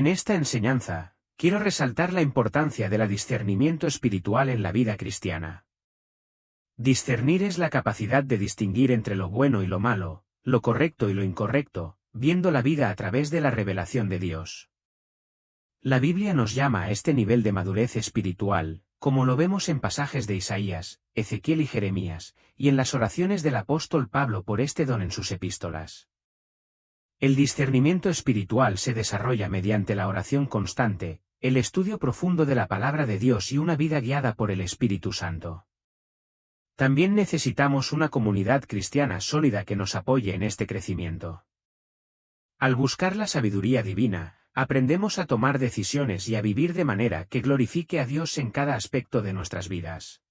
En esta enseñanza, quiero resaltar la importancia del discernimiento espiritual en la vida cristiana. Discernir es la capacidad de distinguir entre lo bueno y lo malo, lo correcto y lo incorrecto, viendo la vida a través de la revelación de Dios. La Biblia nos llama a este nivel de madurez espiritual, como lo vemos en pasajes de Isaías, Ezequiel y Jeremías, y en las oraciones del apóstol Pablo por este don en sus epístolas. El discernimiento espiritual se desarrolla mediante la oración constante, el estudio profundo de la palabra de Dios y una vida guiada por el Espíritu Santo. También necesitamos una comunidad cristiana sólida que nos apoye en este crecimiento. Al buscar la sabiduría divina, aprendemos a tomar decisiones y a vivir de manera que glorifique a Dios en cada aspecto de nuestras vidas.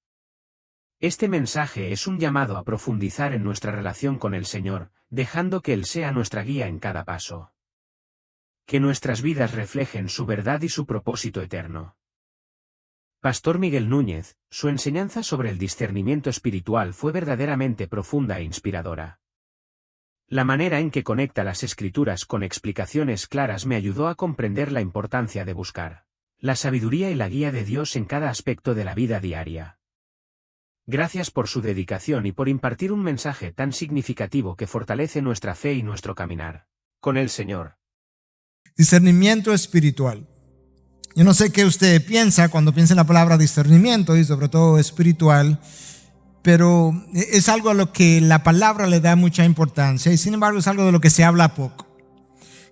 Este mensaje es un llamado a profundizar en nuestra relación con el Señor, dejando que Él sea nuestra guía en cada paso. Que nuestras vidas reflejen su verdad y su propósito eterno. Pastor Miguel Núñez, su enseñanza sobre el discernimiento espiritual fue verdaderamente profunda e inspiradora. La manera en que conecta las Escrituras con explicaciones claras me ayudó a comprender la importancia de buscar la sabiduría y la guía de Dios en cada aspecto de la vida diaria. Gracias por su dedicación y por impartir un mensaje tan significativo que fortalece nuestra fe y nuestro caminar con el Señor. Discernimiento espiritual. Yo no sé qué usted piensa cuando piensa en la palabra discernimiento y sobre todo espiritual, pero es algo a lo que la palabra le da mucha importancia y sin embargo es algo de lo que se habla poco.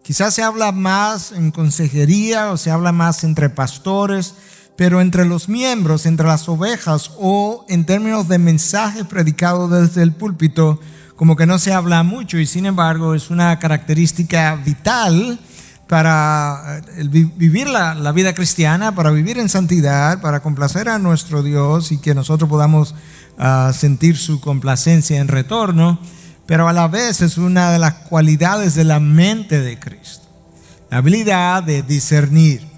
Quizás se habla más en consejería o se habla más entre pastores, pero entre los miembros, entre las ovejas o en términos de mensaje predicado desde el púlpito, como que no se habla mucho y sin embargo es una característica vital para vivir la vida cristiana, para vivir en santidad, para complacer a nuestro Dios y que nosotros podamos sentir su complacencia en retorno, pero a la vez es una de las cualidades de la mente de Cristo, la habilidad de discernir.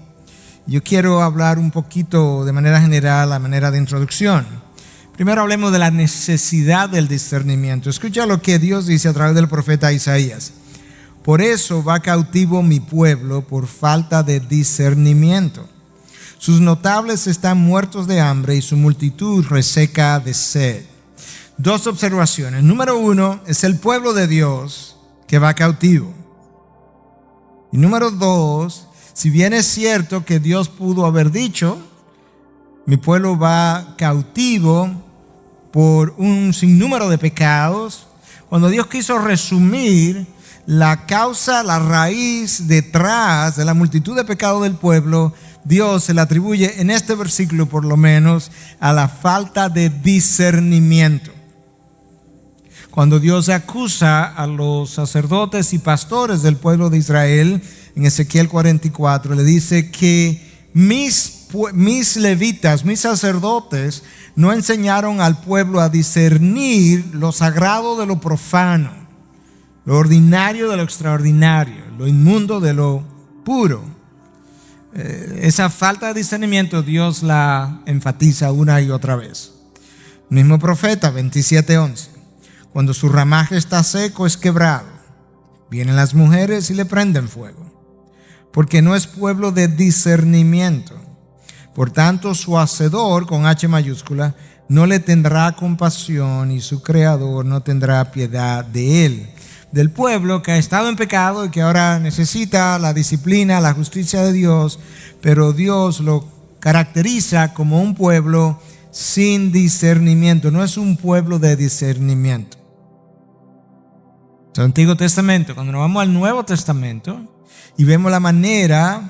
Yo quiero hablar un poquito de manera general, a manera de introducción. Primero hablemos de la necesidad del discernimiento. Escucha lo que Dios dice a través del profeta Isaías. Por eso va cautivo mi pueblo por falta de discernimiento. Sus notables están muertos de hambre y su multitud reseca de sed. Dos observaciones. Número uno, es el pueblo de Dios que va cautivo. Y número dos, si bien es cierto que Dios pudo haber dicho, mi pueblo va cautivo por un sinnúmero de pecados, cuando Dios quiso resumir la causa, la raíz detrás de la multitud de pecados del pueblo, Dios se le atribuye en este versículo por lo menos a la falta de discernimiento. Cuando Dios acusa a los sacerdotes y pastores del pueblo de Israel, en Ezequiel 44, le dice que mis levitas, mis sacerdotes, no enseñaron al pueblo a discernir lo sagrado de lo profano, lo ordinario de lo extraordinario, lo inmundo de lo puro. Esa falta de discernimiento Dios la enfatiza una y otra vez. Mismo profeta 27:11. Cuando su ramaje está seco es quebrado, vienen las mujeres y le prenden fuego, porque no es pueblo de discernimiento. Por tanto su hacedor, con H mayúscula, no le tendrá compasión y su creador no tendrá piedad de él. Del pueblo que ha estado en pecado y que ahora necesita la disciplina, la justicia de Dios, pero Dios lo caracteriza como un pueblo sin discernimiento. No es un pueblo de discernimiento. El Antiguo Testamento. Cuando nos vamos al Nuevo Testamento y vemos la manera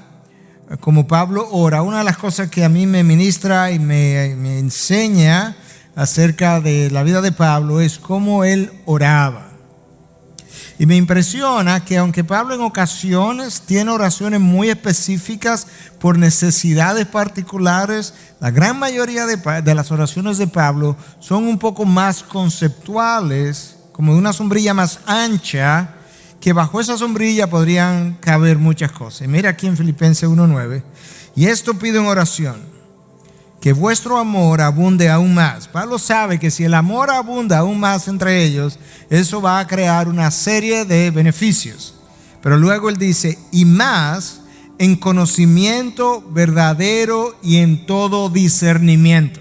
como Pablo ora, una de las cosas que a mí me ministra y me enseña acerca de la vida de Pablo es cómo él oraba. Y me impresiona que aunque Pablo en ocasiones tiene oraciones muy específicas por necesidades particulares, la gran mayoría de las oraciones de Pablo son un poco más conceptuales, como de una sombrilla más ancha, que bajo esa sombrilla podrían caber muchas cosas. Y mira aquí en Filipenses 1:9, y esto pido en oración, que vuestro amor abunde aún más. Pablo sabe que si el amor abunda aún más entre ellos, eso va a crear una serie de beneficios. Pero luego él dice, y más en conocimiento verdadero y en todo discernimiento.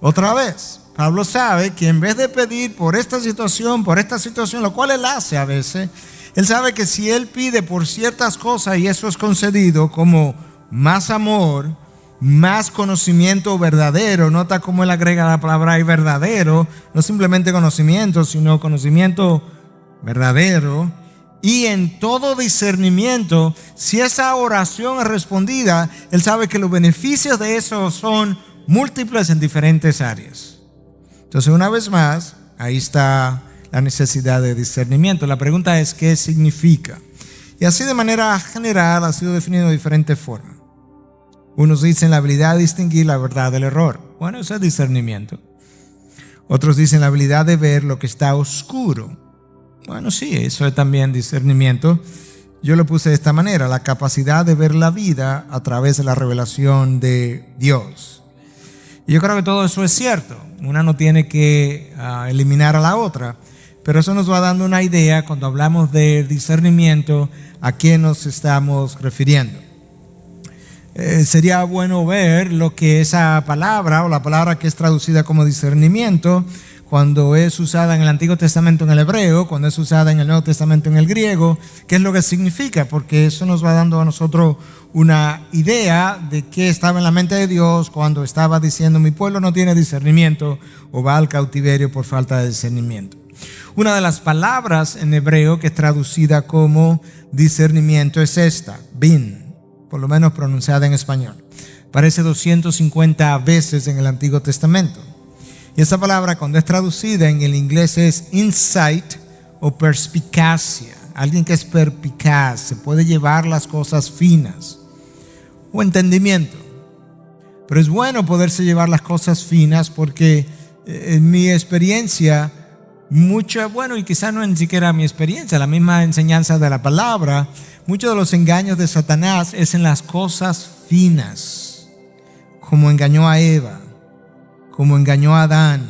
Otra vez, Pablo sabe que en vez de pedir por esta situación, lo cual él hace a veces, él sabe que si él pide por ciertas cosas y eso es concedido, como más amor, más conocimiento verdadero, nota cómo él agrega la palabra ahí verdadero, no simplemente conocimiento, sino conocimiento verdadero, y en todo discernimiento, si esa oración es respondida, él sabe que los beneficios de eso son múltiples en diferentes áreas. Entonces, una vez más, ahí está la necesidad de discernimiento. La pregunta es, ¿qué significa? Y así de manera general ha sido definido de diferentes formas. Unos dicen la habilidad de distinguir la verdad del error. Bueno, eso es discernimiento. Otros dicen la habilidad de ver lo que está oscuro. Bueno, sí, eso es también discernimiento. Yo lo puse de esta manera: la capacidad de ver la vida a través de la revelación de Dios. Y yo creo que todo eso es cierto. Una no tiene que eliminar a la otra, pero eso nos va dando una idea cuando hablamos de discernimiento a qué nos estamos refiriendo. Sería bueno ver lo que esa palabra, o la palabra que es traducida como discernimiento, cuando es usada en el Antiguo Testamento en el hebreo, cuando es usada en el Nuevo Testamento en el griego, qué es lo que significa, porque eso nos va dando a nosotros una idea de qué estaba en la mente de Dios cuando estaba diciendo: mi pueblo no tiene discernimiento o va al cautiverio por falta de discernimiento. Una de las palabras en hebreo que es traducida como discernimiento es esta, bin, por lo menos pronunciada en español. Aparece 250 veces en el Antiguo Testamento. Y esa palabra, cuando es traducida en el inglés, es insight o perspicacia. Alguien que es perspicaz, se puede llevar las cosas finas, o entendimiento. Pero es bueno poderse llevar las cosas finas, porque en mi experiencia, y quizá no ni siquiera mi experiencia, la misma enseñanza de la palabra, muchos de los engaños de Satanás es en las cosas finas, como engañó a Eva, como engañó a Adán,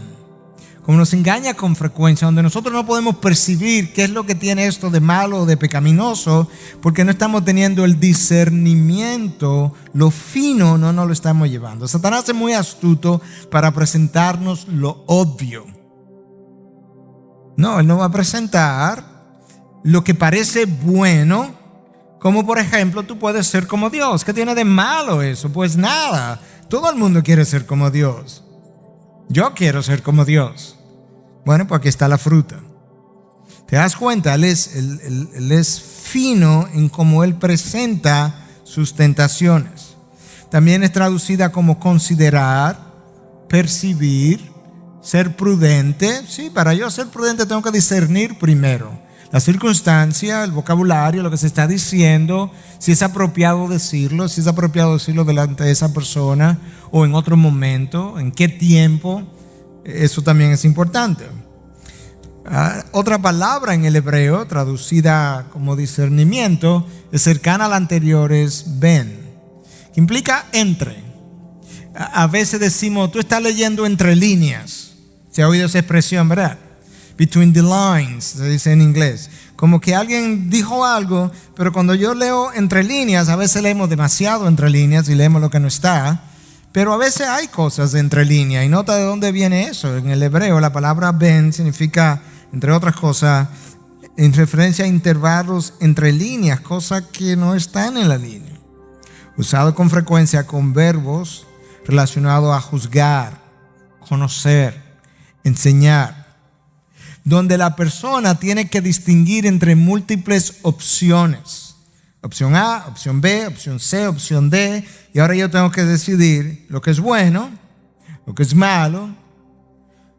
como nos engaña con frecuencia, donde nosotros no podemos percibir qué es lo que tiene esto de malo o de pecaminoso, porque no estamos teniendo el discernimiento, lo fino no nos lo estamos llevando. Satanás es muy astuto para presentarnos lo obvio. No, él no va a presentar lo que parece bueno, como por ejemplo, tú puedes ser como Dios. ¿Qué tiene de malo eso? Pues nada, todo el mundo quiere ser como Dios. Yo quiero ser como Dios. Bueno, pues aquí está la fruta. ¿Te das cuenta? Él es fino en cómo él presenta sus tentaciones. También es traducida como considerar, percibir, ser prudente. Sí, para yo ser prudente tengo que discernir primero la circunstancia, el vocabulario, lo que se está diciendo, si es apropiado decirlo, delante de esa persona o en otro momento, en qué tiempo. Eso también es importante. Otra palabra en el hebreo traducida como discernimiento es cercana a la anterior, es ben, que implica entre. A veces decimos, tú estás leyendo entre líneas. Se ha oído esa expresión, ¿verdad? Between the lines, se dice en inglés. Como que alguien dijo algo, pero cuando yo leo entre líneas, a veces leemos demasiado entre líneas y leemos lo que no está. Pero a veces hay cosas entre líneas. Y nota de dónde viene eso. En el hebreo la palabra ben significa, entre otras cosas, en referencia a intervalos entre líneas, cosas que no están en la línea. Usado con frecuencia con verbos relacionados a juzgar, conocer, enseñar, donde la persona tiene que distinguir entre múltiples opciones. Opción A, opción B, opción C, opción D. Y ahora yo tengo que decidir lo que es bueno, lo que es malo,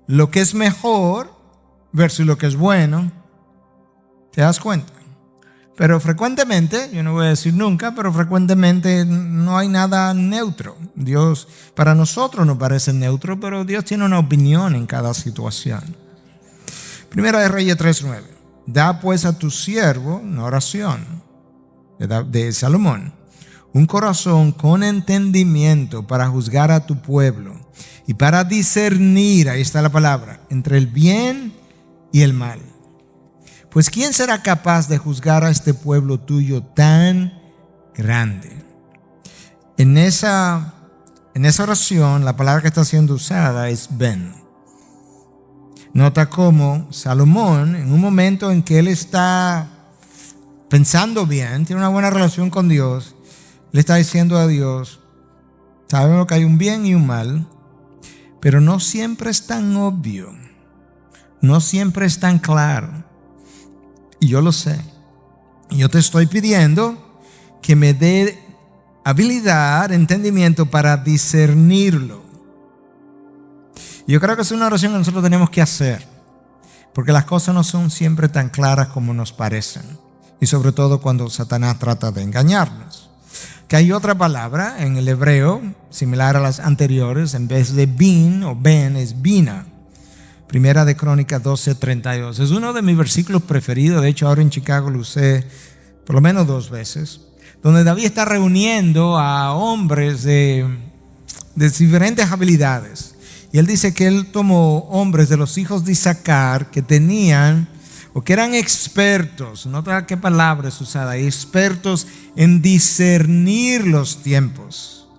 lo que es mejor versus lo que es bueno. ¿Te das cuenta? Pero frecuentemente, yo no voy a decir nunca, pero frecuentemente no hay nada neutro. Dios para nosotros nos parece neutro, pero Dios tiene una opinión en cada situación. Primera de Reyes 3:9. Da pues a tu siervo, una oración de Salomón, un corazón con entendimiento para juzgar a tu pueblo y para discernir, ahí está la palabra, entre el bien y el mal. Pues ¿quién será capaz de juzgar a este pueblo tuyo tan grande. En esa oración, la palabra que está siendo usada es ben. Nota cómo Salomón, en un momento en que él está pensando bien, tiene una buena relación con Dios, le está diciendo a Dios, sabemos que hay un bien y un mal, pero no siempre es tan obvio, no siempre es tan claro. Y yo lo sé. Y yo te estoy pidiendo que me dé habilidad, entendimiento para discernirlo. Yo creo que es una oración que nosotros tenemos que hacer, porque las cosas no son siempre tan claras como nos parecen, y sobre todo cuando Satanás trata de engañarnos. Que hay otra palabra en el hebreo similar a las anteriores, en vez de bin o ben es bina. Primera de Crónicas 12:32. Es uno de mis versículos preferidos. De hecho, ahora en Chicago lo usé por lo menos 2 veces, donde David está reuniendo a hombres de diferentes habilidades. Y él dice que él tomó hombres de los hijos de Isaacar que tenían o que eran expertos, nota qué palabra es usada, expertos en discernir los tiempos.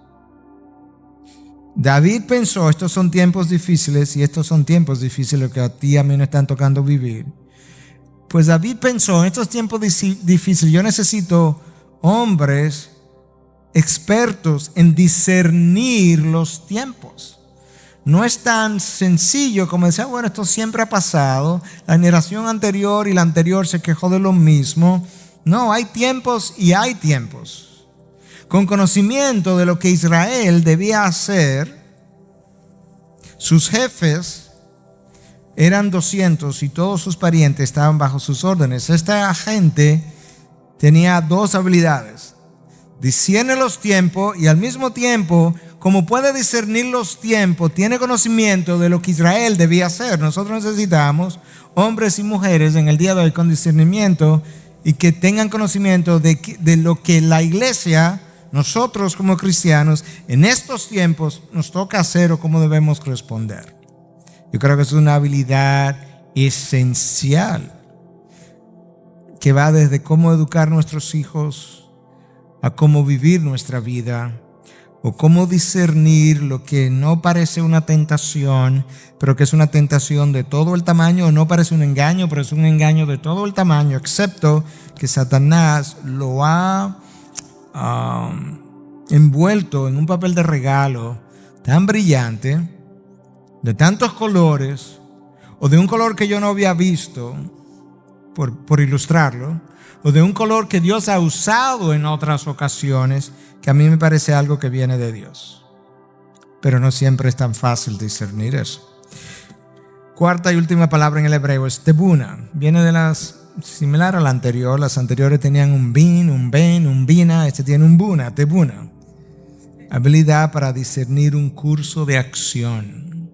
David pensó, estos son tiempos difíciles y estos son tiempos difíciles que a ti y a mí nos están tocando vivir. Pues David pensó, en estos tiempos difíciles yo necesito hombres expertos en discernir los tiempos. No es tan sencillo como decir, bueno, esto siempre ha pasado, la generación anterior y la anterior se quejó de lo mismo. No, hay tiempos y hay tiempos. Con conocimiento de lo que Israel debía hacer, sus jefes eran 200 y todos sus parientes estaban bajo sus órdenes. Esta gente tenía 2 habilidades: discierne los tiempos y al mismo tiempo, como puede discernir los tiempos, tiene conocimiento de lo que Israel debía hacer. Nosotros necesitamos hombres y mujeres en el día de hoy con discernimiento y que tengan conocimiento de lo que la iglesia, nosotros como cristianos, en estos tiempos nos toca hacer o cómo debemos responder. Yo creo que es una habilidad esencial que va desde cómo educar a nuestros hijos a cómo vivir nuestra vida, o cómo discernir lo que no parece una tentación, pero que es una tentación de todo el tamaño, o no parece un engaño, pero es un engaño de todo el tamaño, excepto que Satanás lo ha envuelto en un papel de regalo tan brillante, de tantos colores, o de un color que yo no había visto, por ilustrarlo, o de un color que Dios ha usado en otras ocasiones, que a mí me parece algo que viene de Dios. Pero no siempre es tan fácil discernir eso. Cuarta y última palabra en el hebreo es tebuna. Viene de similar a la anterior. Las anteriores tenían un bin, un ben, un bina. Este tiene un buna, tebuna. Habilidad para discernir un curso de acción.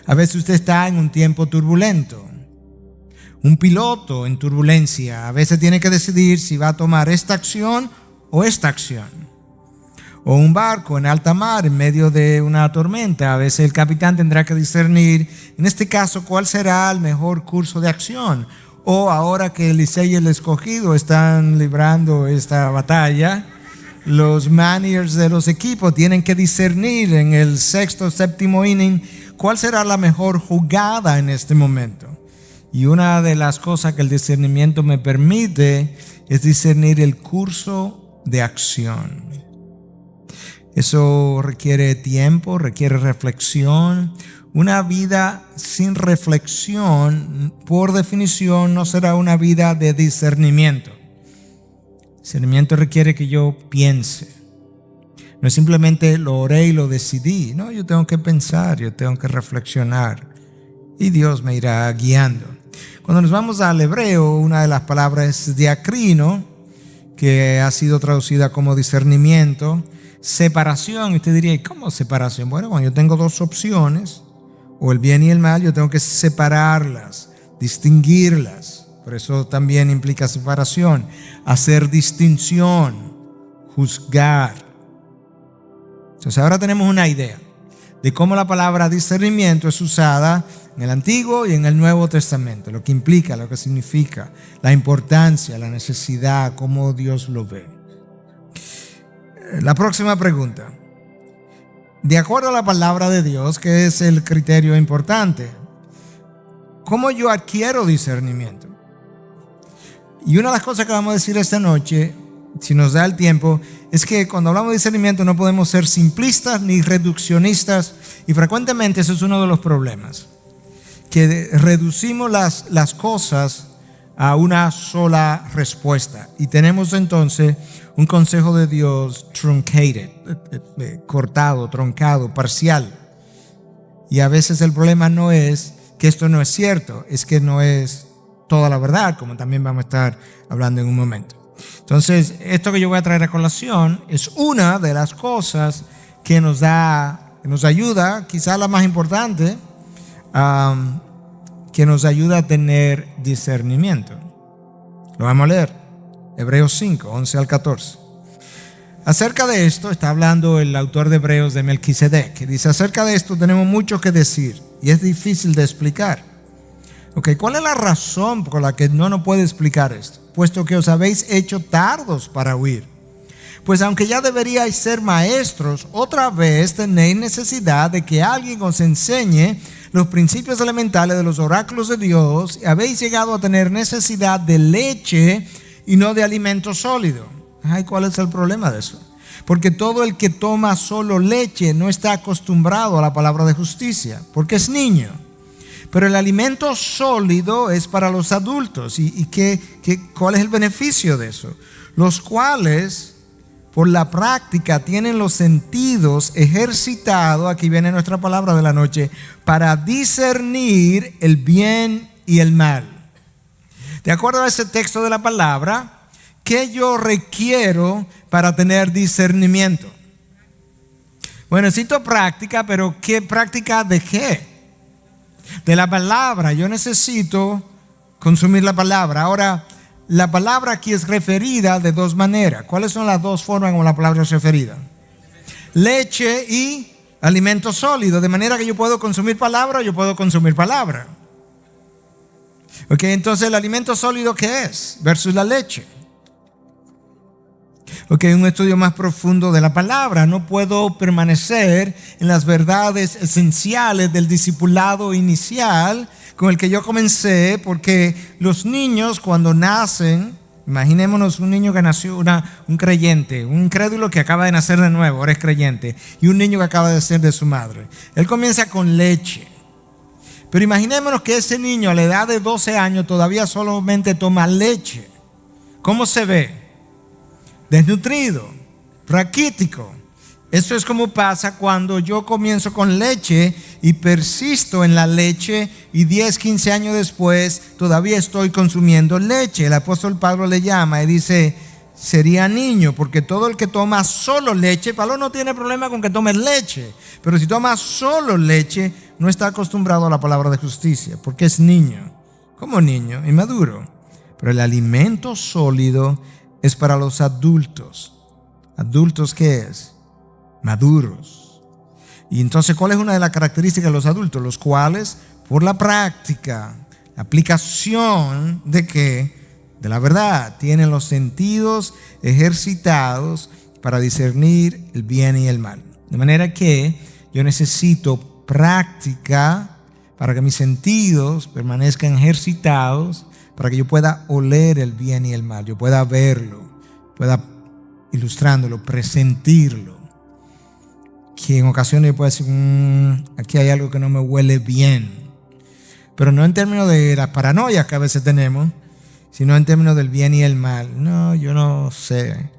A veces usted está en un tiempo turbulento. Un piloto en turbulencia a veces tiene que decidir si va a tomar esta acción o esta acción. O un barco en alta mar en medio de una tormenta. A veces el capitán tendrá que discernir, en este caso, cuál será el mejor curso de acción. O ahora que el Licey y el Escogido están librando esta batalla, los managers de los equipos tienen que discernir en el 6º, 7º inning cuál será la mejor jugada en este momento. Y una de las cosas que el discernimiento me permite es discernir el curso de acción. Eso requiere tiempo, requiere reflexión. Una vida sin reflexión, por definición, no será una vida de discernimiento. Discernimiento requiere que yo piense. No es simplemente lo oré y lo decidí. No, yo tengo que pensar, yo tengo que reflexionar. Y Dios me irá guiando. Cuando nos vamos al hebreo, una de las palabras es diacrino, que ha sido traducida como discernimiento, separación. Y usted diría, ¿cómo separación? Bueno, cuando yo tengo 2 opciones, o el bien y el mal, yo tengo que separarlas, distinguirlas. Por eso también implica separación, hacer distinción, juzgar. Entonces ahora tenemos una idea de cómo la palabra discernimiento es usada en el Antiguo y en el Nuevo Testamento, lo que implica, lo que significa, la importancia, la necesidad, cómo Dios lo ve. La próxima pregunta. De acuerdo a la palabra de Dios, que es el criterio importante, ¿cómo yo adquiero discernimiento? Y una de las cosas que vamos a decir esta noche, si nos da el tiempo, es que cuando hablamos de discernimiento no podemos ser simplistas ni reduccionistas, y frecuentemente eso es uno de los problemas, que reducimos las cosas a una sola respuesta y tenemos entonces un consejo de Dios truncated, cortado, troncado, parcial. Y a veces el problema no es que esto no es cierto, es que no es toda la verdad, como también vamos a estar hablando en un momento. Entonces, esto que yo voy a traer a colación es una de las cosas que nos ayuda, quizás la más importante, que nos ayuda a tener discernimiento. Lo vamos a leer. Hebreos 5, 11 al 14. Acerca de esto está hablando el autor de Hebreos de Melquisedec, que dice: acerca de esto tenemos mucho que decir y es difícil de explicar. ¿Cuál es la razón por la que no nos puede explicar esto? Puesto que os habéis hecho tardos para oír. Pues aunque ya deberíais ser maestros, otra vez tenéis necesidad de que alguien os enseñe los principios elementales de los oráculos de Dios. Habéis llegado a tener necesidad de leche y no de alimento sólido. Ay, ¿cuál es el problema de eso? Porque todo el que toma solo leche no está acostumbrado a la palabra de justicia, porque es niño. Pero el alimento sólido es para los adultos. ¿Y cuál es el beneficio de eso? Los cuales, por la práctica, tienen los sentidos ejercitados, aquí viene nuestra palabra de la noche, para discernir el bien y el mal. De acuerdo a ese texto de la palabra, ¿qué yo requiero para tener discernimiento? Bueno, necesito práctica, pero ¿qué práctica de qué? De la palabra. Yo necesito consumir la palabra. Ahora, la palabra aquí es referida de dos maneras. ¿Cuáles son las dos formas como la palabra es referida? Leche y alimento sólido. De manera que yo puedo consumir palabra o yo puedo consumir palabra. Entonces el alimento sólido, ¿qué es? Versus la leche. Un estudio más profundo de la palabra. No puedo permanecer en las verdades esenciales del discipulado inicial con el que yo comencé, porque los niños cuando nacen, imaginémonos un niño que nació, un creyente, un incrédulo que acaba de nacer de nuevo, ahora es creyente, y un niño que acaba de ser de su madre. Él comienza con leche. Pero imaginémonos que ese niño a la edad de 12 años todavía solamente toma leche. ¿Cómo se ve? Desnutrido, raquítico. Eso es como pasa cuando yo comienzo con leche y persisto en la leche y 10, 15 años después todavía estoy consumiendo leche. El apóstol Pablo le llama y dice: sería niño, porque todo el que toma solo leche, Pablo no tiene problema con que tome leche, pero si toma solo leche no está acostumbrado a la palabra de justicia, porque es niño, como niño, inmaduro. Pero el alimento sólido es para los adultos. ¿Adultos qué es? Maduros. Y entonces, ¿cuál es una de las características de los adultos? Los cuales, por la práctica, la aplicación de la verdad, tienen los sentidos ejercitados para discernir el bien y el mal. De manera que yo necesito práctica para que mis sentidos permanezcan ejercitados, para que yo pueda oler el bien y el mal, yo pueda verlo, pueda ilustrándolo, presentirlo. Que en ocasiones yo puedo decir, aquí hay algo que no me huele bien. Pero no en términos de las paranoias que a veces tenemos, sino en términos del bien y el mal. No, yo no sé.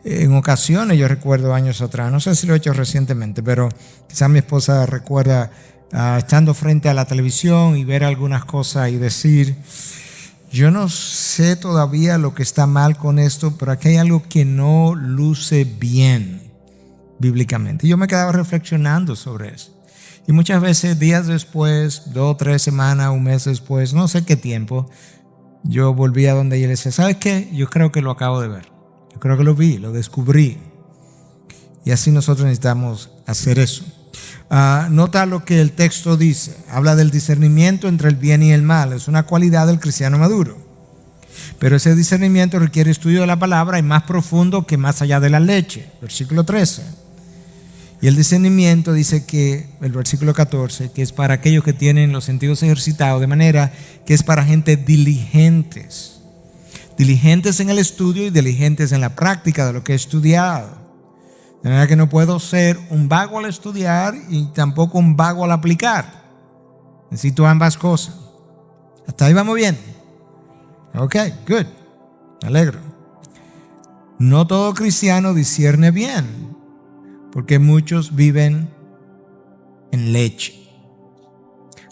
En ocasiones, yo recuerdo años atrás, no sé si lo he hecho recientemente, pero quizás mi esposa recuerda estando frente a la televisión y ver algunas cosas y decir: yo no sé todavía lo que está mal con esto, pero aquí hay algo que no luce bien bíblicamente. Y yo me quedaba reflexionando sobre eso. Y muchas veces, días después, 2, 3 semanas, un mes después, no sé qué tiempo, yo volví a donde ella y le decía: ¿sabes qué? Yo creo que lo acabo de ver. Yo creo que lo vi, lo descubrí. Y así nosotros necesitamos hacer eso. Nota lo que el texto dice. Habla del discernimiento entre el bien y el mal. Es una cualidad del cristiano maduro. Pero ese discernimiento requiere estudio de la palabra y más profundo que más allá de la leche. Versículo 13. Y el discernimiento dice que, el versículo 14, que es para aquellos que tienen los sentidos ejercitados, de manera que es para gente diligentes. Diligentes en el estudio y diligentes en la práctica de lo que he estudiado. De manera que no puedo ser un vago al estudiar y tampoco un vago al aplicar. Necesito ambas cosas. Hasta ahí vamos bien. Ok, good. Me alegro. No todo cristiano discierne bien, porque muchos viven en leche.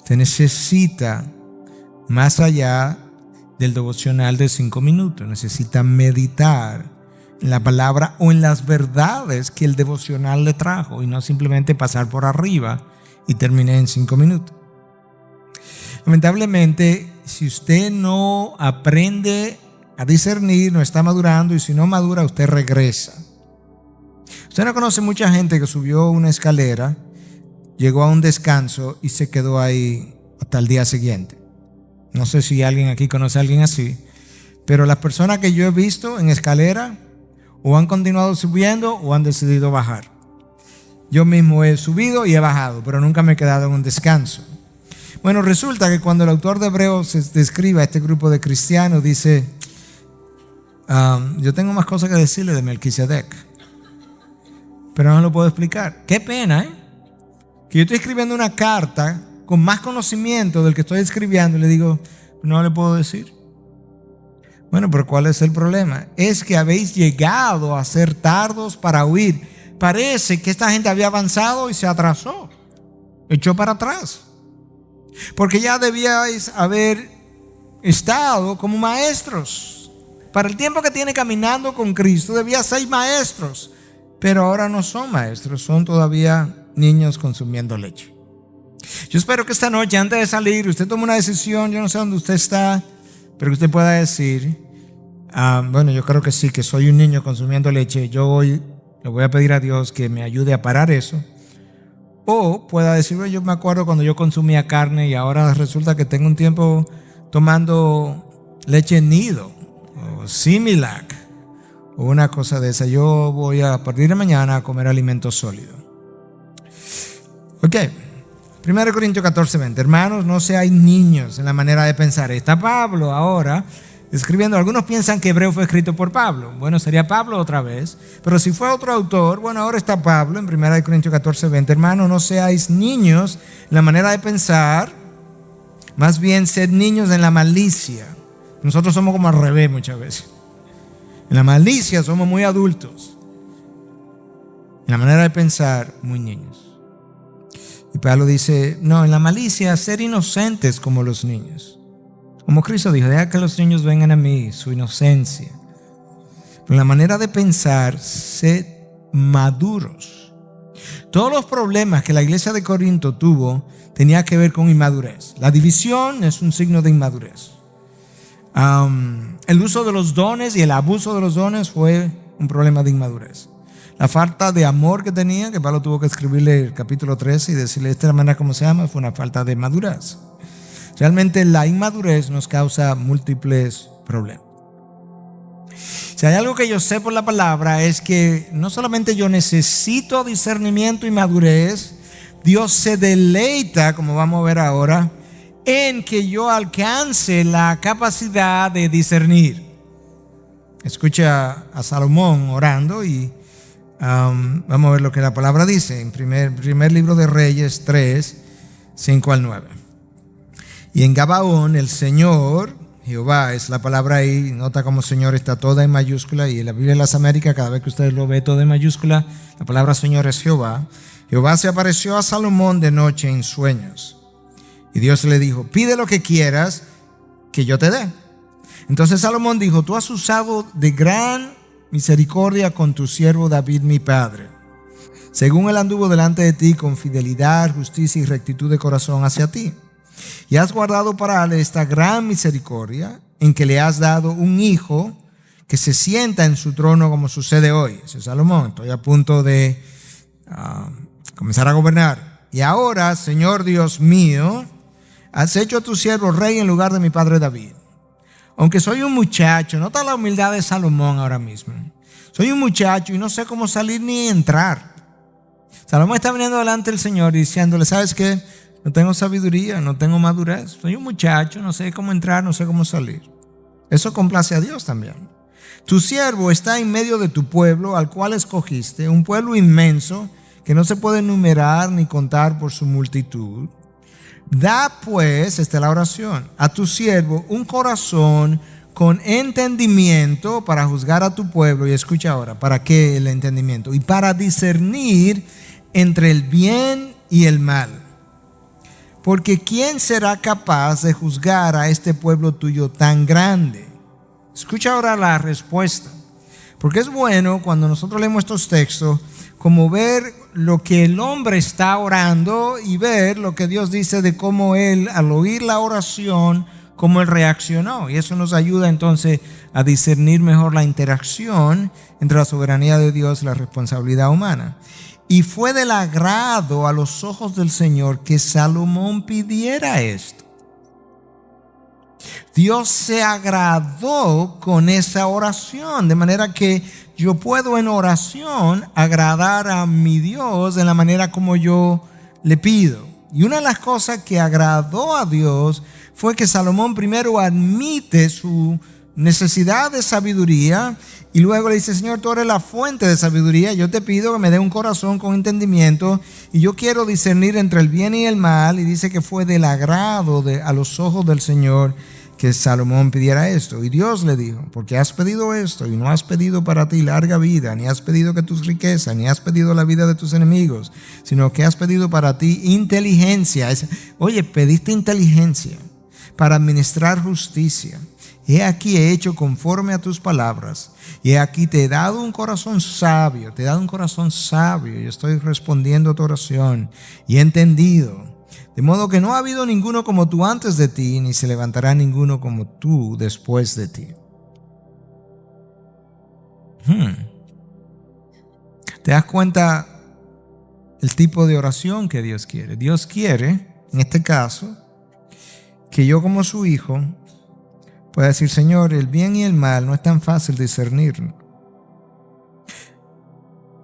Se necesita más allá del devocional de 5 minutos. Necesita meditar en la palabra o en las verdades que el devocional le trajo y no simplemente pasar por arriba y terminé en 5 minutos. Lamentablemente, si usted no aprende a discernir, no está madurando, y si no madura, usted regresa. Usted no conoce mucha gente que subió una escalera, llegó a un descanso y se quedó ahí hasta el día siguiente. No sé si alguien aquí conoce a alguien así, pero las personas que yo he visto en escalera o han continuado subiendo o han decidido bajar. Yo mismo he subido y he bajado, pero nunca me he quedado en un descanso. Bueno, resulta que cuando el autor de Hebreos describe a este grupo de cristianos, dice, yo tengo más cosas que decirle de Melquisedec, pero no lo puedo explicar. Qué pena, que yo estoy escribiendo una carta con más conocimiento del que estoy escribiendo y le digo, no le puedo decir. Bueno, pero ¿cuál es el problema? Es que habéis llegado a ser tardos para oír. Parece que esta gente había avanzado y se atrasó, echó para atrás. Porque ya debíais haber estado como maestros. Para el tiempo que tiene caminando con Cristo, debía ser maestros. Pero ahora no son maestros, son todavía niños consumiendo leche. Yo espero que esta noche, antes de salir, usted tome una decisión. Yo no sé dónde usted está, pero que usted pueda decir, bueno, yo creo que sí, que soy un niño consumiendo leche. Yo hoy le voy a pedir a Dios que me ayude a parar eso. O pueda decir, yo me acuerdo cuando yo consumía carne y ahora resulta que tengo un tiempo tomando leche nido o Similac o una cosa de esa. Yo voy a partir de mañana a comer alimento sólido. Ok, 1 Corintios 14:20. Hermanos, no seáis niños en la manera de pensar. Está Pablo ahora escribiendo. Algunos piensan que Hebreo fue escrito por Pablo. Bueno, sería Pablo otra vez. Pero si fue otro autor, bueno, ahora está Pablo en 1 Corintios 14:20. Hermanos, no seáis niños en la manera de pensar. Más bien, sed niños en la malicia. Nosotros somos como al revés muchas veces. En la malicia somos muy adultos. En la manera de pensar, muy niños. Y Pablo dice, no, en la malicia, ser inocentes como los niños. Como Cristo dijo, deja que los niños vengan a mí, su inocencia. Pero en la manera de pensar, sed maduros. Todos los problemas que la iglesia de Corinto tuvo tenía que ver con inmadurez. La división es un signo de inmadurez. El uso de los dones y el abuso de los dones fue un problema de inmadurez. La falta de amor que tenía, que Pablo tuvo que escribirle el capítulo 13 y decirle de esta manera como se llama, fue una falta de madurez. Realmente la inmadurez nos causa múltiples problemas. Si hay algo que yo sé por la palabra es que no solamente yo necesito discernimiento y madurez, Dios se deleita, como vamos a ver ahora, en que yo alcance la capacidad de discernir. Escucha a Salomón orando y vamos a ver lo que la palabra dice en primer libro de Reyes 3, 5 al 9. Y en Gabaón el Señor, Jehová es la palabra ahí, nota como Señor está toda en mayúscula, y en la Biblia de las Américas cada vez que ustedes lo ve todo en mayúscula, la palabra Señor es Jehová. Jehová se apareció a Salomón de noche en sueños. Y Dios le dijo, pide lo que quieras que yo te dé. Entonces Salomón dijo, tú has usado de gran misericordia con tu siervo David mi padre, según él anduvo delante de ti con fidelidad, justicia y rectitud de corazón hacia ti. Y has guardado para él esta gran misericordia en que le has dado un hijo que se sienta en su trono como sucede hoy. Ese es Salomón. Estoy a punto de comenzar a gobernar. Y ahora, Señor Dios mío, has hecho a tu siervo rey en lugar de mi padre David. Aunque soy un muchacho, nota la humildad de Salomón ahora mismo. Soy un muchacho y no sé cómo salir ni entrar. Salomón está viniendo delante del Señor y diciéndole, ¿sabes qué? No tengo sabiduría, no tengo madurez. Soy un muchacho, no sé cómo entrar, no sé cómo salir. Eso complace a Dios también. Tu siervo está en medio de tu pueblo, al cual escogiste, un pueblo inmenso que no se puede enumerar ni contar por su multitud. Da pues, esta es la oración, a tu siervo un corazón con entendimiento para juzgar a tu pueblo. Y escucha ahora, ¿para qué el entendimiento? Y para discernir entre el bien y el mal. Porque ¿quién será capaz de juzgar a este pueblo tuyo tan grande? Escucha ahora la respuesta. Porque es bueno cuando nosotros leemos estos textos, como ver lo que el hombre está orando y ver lo que Dios dice de cómo él, al oír la oración, cómo él reaccionó. Y eso nos ayuda entonces a discernir mejor la interacción entre la soberanía de Dios y la responsabilidad humana. Y fue del agrado a los ojos del Señor que Salomón pidiera esto. Dios se agradó con esa oración, de manera que yo puedo en oración agradar a mi Dios de la manera como yo le pido. Y una de las cosas que agradó a Dios fue que Salomón primero admite su necesidad de sabiduría y luego le dice, Señor, tú eres la fuente de sabiduría, yo te pido que me dé un corazón con entendimiento y yo quiero discernir entre el bien y el mal. Y dice que fue del agrado a los ojos del Señor que Salomón pidiera esto. Y Dios le dijo, porque has pedido esto y no has pedido para ti larga vida, ni has pedido que tus riquezas, ni has pedido la vida de tus enemigos, sino que has pedido para ti inteligencia. Oye, pediste inteligencia para administrar justicia. He aquí he hecho conforme a tus palabras. Y he aquí te he dado un corazón sabio. Te he dado un corazón sabio. Yo estoy respondiendo a tu oración. Y he entendido. De modo que no ha habido ninguno como tú antes de ti, ni se levantará ninguno como tú después de ti. ¿Te das cuenta el tipo de oración que Dios quiere? Dios quiere, en este caso, que yo como su hijo pueda decir, Señor, el bien y el mal no es tan fácil discernirlo.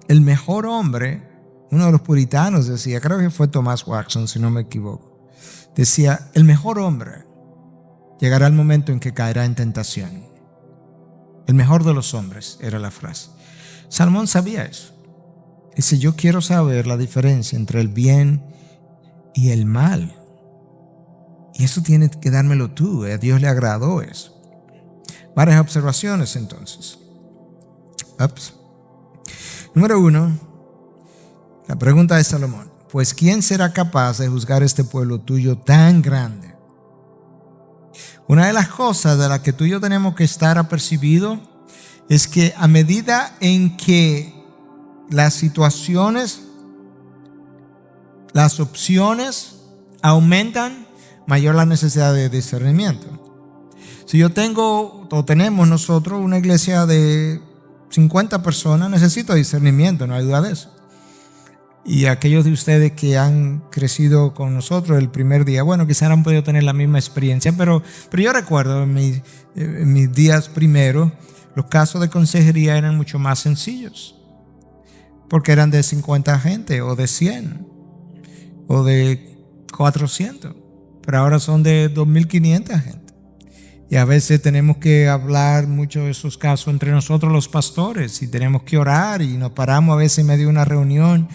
El mejor hombre, uno de los puritanos decía, creo que fue Thomas Watson, si no me equivoco, decía, el mejor hombre llegará el momento en que caerá en tentación. El mejor de los hombres, era la frase. Salomón sabía eso. Dice, yo quiero saber la diferencia entre el bien y el mal. Y eso tienes que dármelo tú. A Dios le agradó eso. Varias observaciones entonces. Número 1, la pregunta de Salomón. Pues ¿quién será capaz de juzgar este pueblo tuyo tan grande? Una de las cosas de las que tú y yo tenemos que estar apercibidos es que a medida en que las situaciones, las opciones aumentan, mayor la necesidad de discernimiento. Si yo tengo o tenemos nosotros una iglesia de 50 personas, necesito discernimiento, no hay duda de eso. Y aquellos de ustedes que han crecido con nosotros el primer día, bueno, quizás han podido tener la misma experiencia, pero yo recuerdo en mis días primeros, los casos de consejería eran mucho más sencillos, porque eran de 50 gente, o de 100, o de 400. Pero ahora son de 2.500 gente. Y a veces tenemos que hablar mucho de esos casos entre nosotros los pastores. Y tenemos que orar y nos paramos a veces en medio de una reunión.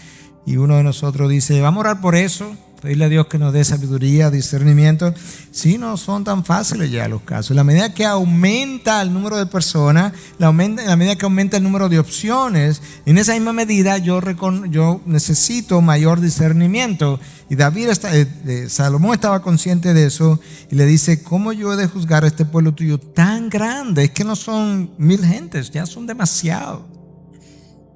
Y uno de nosotros dice, vamos a orar por eso. Pedirle a Dios que nos dé sabiduría, discernimiento. Sí, no son tan fáciles ya los casos. En la medida que aumenta el número de personas, en la medida que aumenta el número de opciones, en esa misma medida yo necesito mayor discernimiento. Y Salomón estaba consciente de eso y le dice, ¿cómo yo he de juzgar a este pueblo tuyo tan grande? Es que no son 1,000 gentes, ya son demasiado.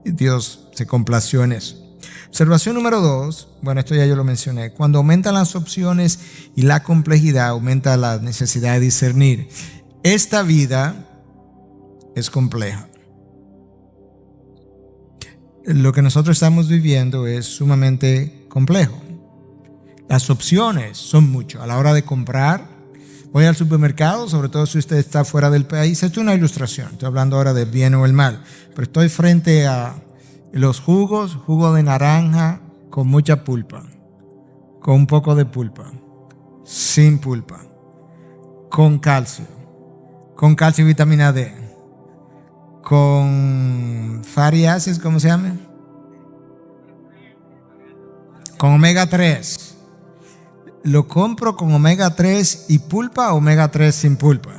Y Dios se complació en eso. Observación número 2, bueno, esto ya yo lo mencioné. Cuando aumentan las opciones y la complejidad, aumenta la necesidad de discernir. Esta vida es compleja. Lo que nosotros estamos viviendo es sumamente complejo. Las opciones son mucho. A la hora de comprar, Voy al supermercado, sobre todo si usted está fuera del país. Esto es una ilustración, estoy hablando ahora del bien o el mal. Pero estoy frente a los jugos, jugo de naranja con mucha pulpa, con un poco de pulpa, sin pulpa, con calcio y vitamina D, con fatty acids, ¿cómo se llama? Con omega 3. ¿Lo compro con omega 3 y pulpa o omega 3 sin pulpa?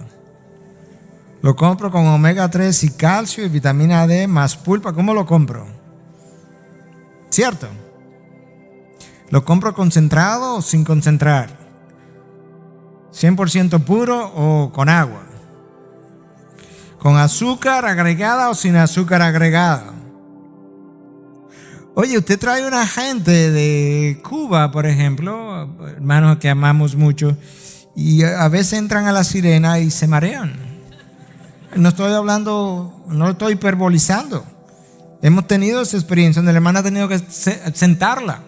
Lo compro con omega 3 y calcio y vitamina D más pulpa. ¿Cómo lo compro? ¿Cierto? ¿Lo compro concentrado o sin concentrar? ¿100% puro o con agua? ¿Con azúcar agregada o sin azúcar agregada? Oye, usted trae una gente de Cuba, por ejemplo, hermanos que amamos mucho, y a veces entran a la sirena y se marean. No estoy hablando, no estoy hiperbolizando. Hemos tenido esa experiencia donde la hermana ha tenido que sentarla,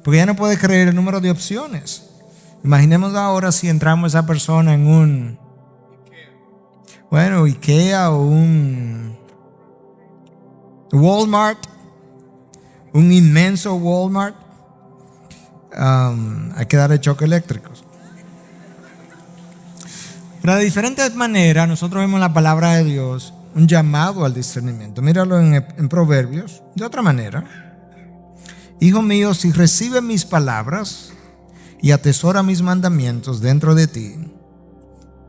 porque ya no puede creer el número de opciones. Imaginemos ahora si entramos a esa persona en un, IKEA o un Walmart, un inmenso Walmart. Hay que darle choques eléctricos. Pero de diferentes maneras nosotros vemos en la palabra de Dios un llamado al discernimiento. Míralo en Proverbios de otra manera. Hijo mío, si recibes mis palabras y atesora mis mandamientos dentro de ti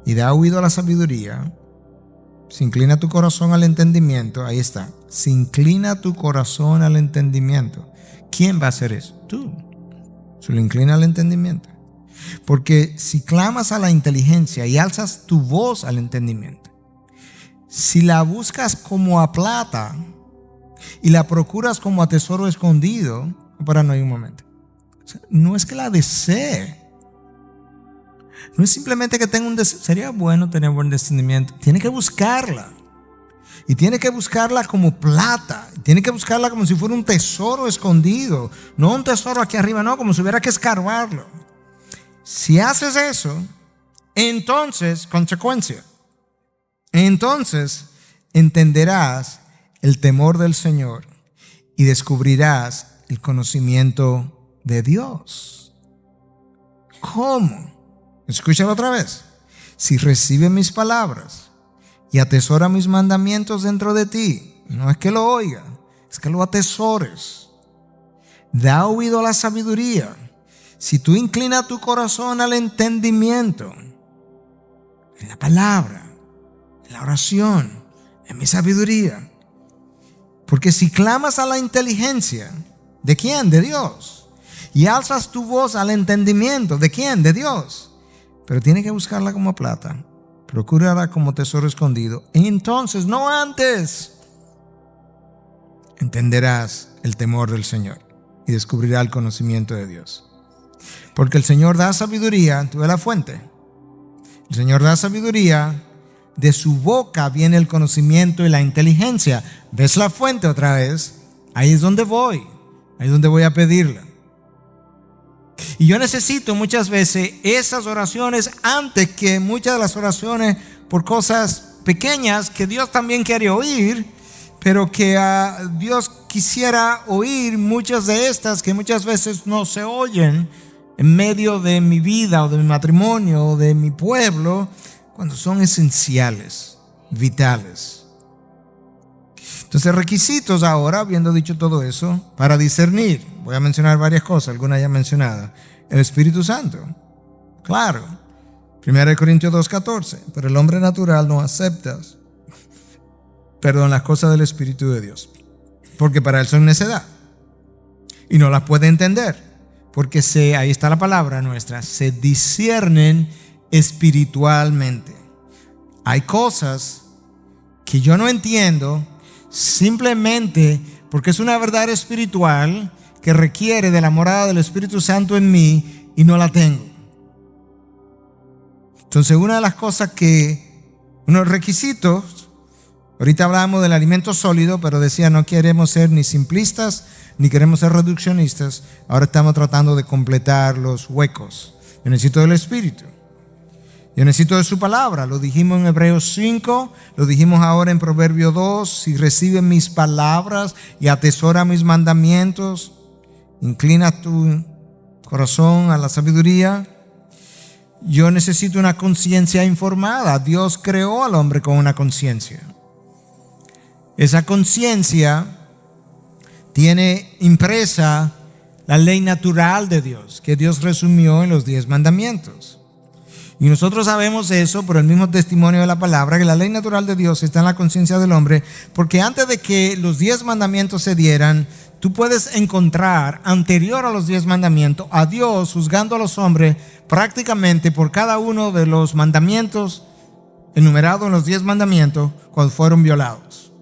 y da oído a la sabiduría, si inclina tu corazón al entendimiento, ahí está. Si inclina tu corazón al entendimiento, ¿quién va a hacer eso? Tú. Se lo inclina al entendimiento. Porque si clamas a la inteligencia y alzas tu voz al entendimiento, si la buscas como a plata y la procuras como a tesoro escondido, para no hay un momento. No es que la desee. No es simplemente que tenga un deseo. Sería bueno tener buen discernimiento. Tiene que buscarla. Y tiene que buscarla como plata. Tiene que buscarla como si fuera un tesoro escondido. No un tesoro aquí arriba, no, como si hubiera que escarbarlo. Si haces eso, entonces, consecuencia, entonces entenderás el temor del Señor y descubrirás el conocimiento de Dios. ¿Cómo? Escúchalo otra vez. Si recibes mis palabras y atesora mis mandamientos dentro de ti, no es que lo oiga, es que lo atesores. Da oído a la sabiduría. Si tú inclinas tu corazón al entendimiento, en la palabra, en la oración, en mi sabiduría. Porque si clamas a la inteligencia, ¿de quién? De Dios. Y alzas tu voz al entendimiento, ¿de quién? De Dios. Pero tienes que buscarla como plata. Procúrala como tesoro escondido. Entonces, no antes, entenderás el temor del Señor y descubrirás el conocimiento de Dios. Porque el Señor da sabiduría, tú ves la fuente. El Señor da sabiduría, de su boca viene el conocimiento y la inteligencia. ¿Ves la fuente otra vez? Ahí es donde voy, ahí es donde voy a pedirla. Y yo necesito muchas veces esas oraciones antes que muchas de las oraciones por cosas pequeñas que Dios también quiere oír, pero que Dios quisiera oír muchas de estas que muchas veces no se oyen en medio de mi vida o de mi matrimonio o de mi pueblo, cuando son esenciales, vitales. Entonces, requisitos ahora, habiendo dicho todo eso, para discernir. Voy a mencionar varias cosas, algunas ya mencionadas. El Espíritu Santo. Claro. 1 Corintios 2:14. Pero el hombre natural no acepta, las cosas del Espíritu de Dios, porque para él son necedad y no las puede entender. Porque ahí está la palabra nuestra, se disciernen espiritualmente. Hay cosas que yo no entiendo simplemente porque es una verdad espiritual que requiere de la morada del Espíritu Santo en mí y no la tengo. Entonces, una de las cosas unos requisitos, ahorita hablábamos del alimento sólido, pero decía no queremos ser ni simplistas ni queremos ser reduccionistas. Ahora estamos tratando de completar los huecos. Yo necesito del Espíritu. Yo necesito de su palabra. Lo dijimos en Hebreos 5, lo dijimos ahora en Proverbio 2. Si recibes mis palabras y atesora mis mandamientos, inclina tu corazón a la sabiduría. Yo necesito una conciencia informada. Dios creó al hombre con una conciencia. Esa conciencia tiene impresa la ley natural de Dios, que Dios resumió en los 10 mandamientos. Y nosotros sabemos eso por el mismo testimonio de la palabra, que la ley natural de Dios está en la conciencia del hombre, porque antes de que los 10 mandamientos se dieran, tú puedes encontrar, anterior a los 10 mandamientos, a Dios juzgando a los hombres prácticamente por cada uno de los mandamientos enumerados en los 10 mandamientos cuando fueron violados.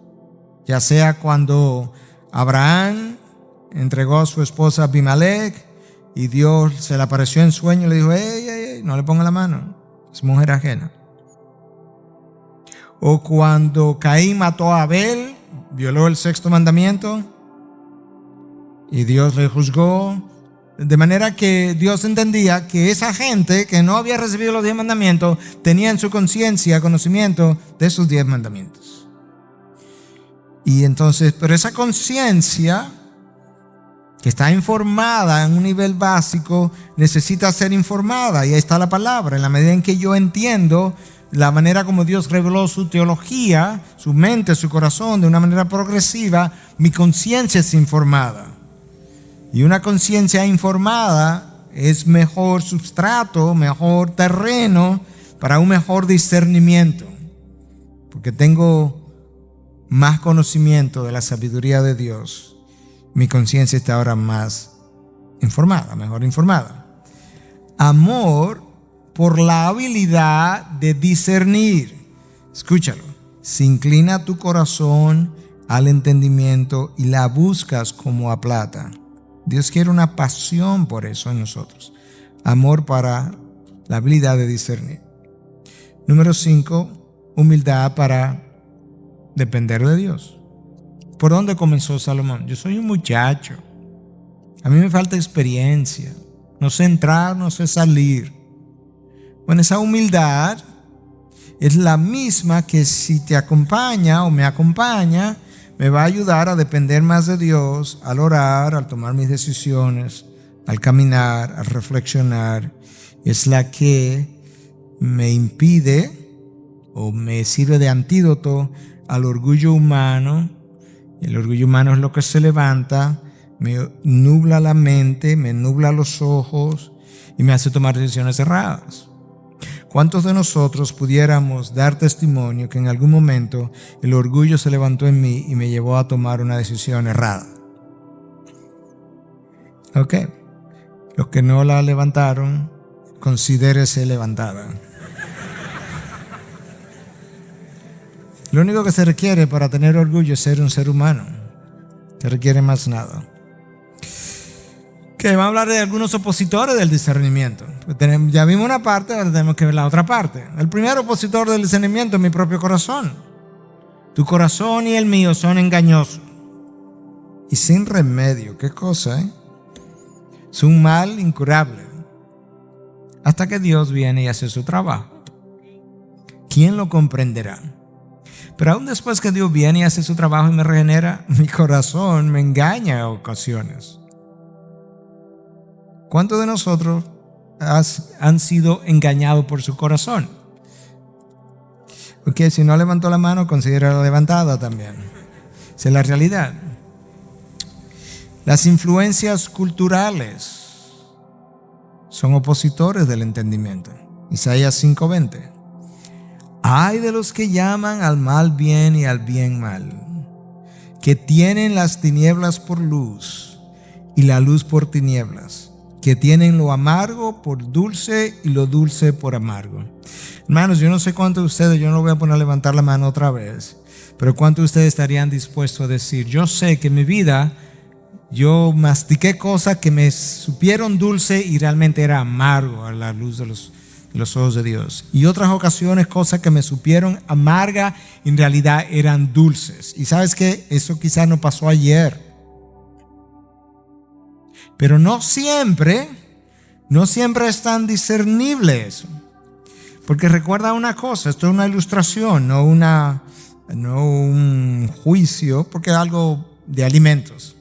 Ya sea cuando Abraham entregó a su esposa Abimelech y Dios se le apareció en sueño y le dijo: ey, no le ponga la mano, es mujer ajena. O cuando Caín mató a Abel, violó el 6º mandamiento y Dios le juzgó. De manera que Dios entendía que esa gente que no había recibido los 10 mandamientos tenía en su conciencia conocimiento de esos 10 mandamientos. Y entonces, pero esa conciencia que está informada en un nivel básico necesita ser informada, y ahí está la palabra. En la medida en que yo entiendo la manera como Dios reveló su teología, su mente, su corazón de una manera progresiva, mi conciencia es informada. Y una conciencia informada es mejor substrato, mejor terreno para un mejor discernimiento, porque tengo más conocimiento de la sabiduría de Dios. Mi conciencia está ahora más informada, mejor informada. Amor por la habilidad de discernir. Escúchalo. Se inclina tu corazón al entendimiento y la buscas como a plata. Dios quiere una pasión por eso en nosotros. Amor para la habilidad de discernir. Número 5, humildad para depender de Dios. ¿Por dónde comenzó Salomón? Yo soy un muchacho. A mí me falta experiencia. No sé entrar, no sé salir. Bueno, esa humildad es la misma que si te acompaña o me acompaña, me va a ayudar a depender más de Dios al orar, al tomar mis decisiones, al caminar, al reflexionar. Es la que me impide o me sirve de antídoto al orgullo humano. El orgullo humano es lo que se levanta, me nubla la mente, me nubla los ojos y me hace tomar decisiones erradas. ¿Cuántos de nosotros pudiéramos dar testimonio que en algún momento el orgullo se levantó en mí y me llevó a tomar una decisión errada? Ok. Los que no la levantaron, considérese levantada. Lo único que se requiere para tener orgullo es ser un ser humano. Se requiere más nada. Que vamos a hablar de algunos opositores del discernimiento. Ya vimos una parte, ahora tenemos que ver la otra parte. El primer opositor del discernimiento es mi propio corazón. Tu corazón y el mío son engañosos y sin remedio. ¿Qué cosa, Es un mal incurable. Hasta que Dios viene y hace su trabajo. ¿Quién lo comprenderá? Pero aún después que Dios viene y hace su trabajo y me regenera, mi corazón me engaña a ocasiones. ¿Cuántos de nosotros han sido engañados por su corazón? Porque si no levantó la mano, considera levantada también. Esa es la realidad. Las influencias culturales son opositores del entendimiento. Isaías 5:20. Ay de los que llaman al mal bien y al bien mal, que tienen las tinieblas por luz y la luz por tinieblas, que tienen lo amargo por dulce y lo dulce por amargo. Hermanos, yo no sé cuántos de ustedes, yo no voy a poner a levantar la mano otra vez, pero cuántos de ustedes estarían dispuestos a decir: yo sé que en mi vida yo mastiqué cosas que me supieron dulce y realmente era amargo a la luz de los ojos de Dios, y otras ocasiones cosas que me supieron amarga en realidad eran dulces. Y sabes que eso quizás no pasó ayer, pero no siempre es tan discernible eso, Porque recuerda una cosa, esto es una ilustración, no un juicio, porque es algo de alimentos.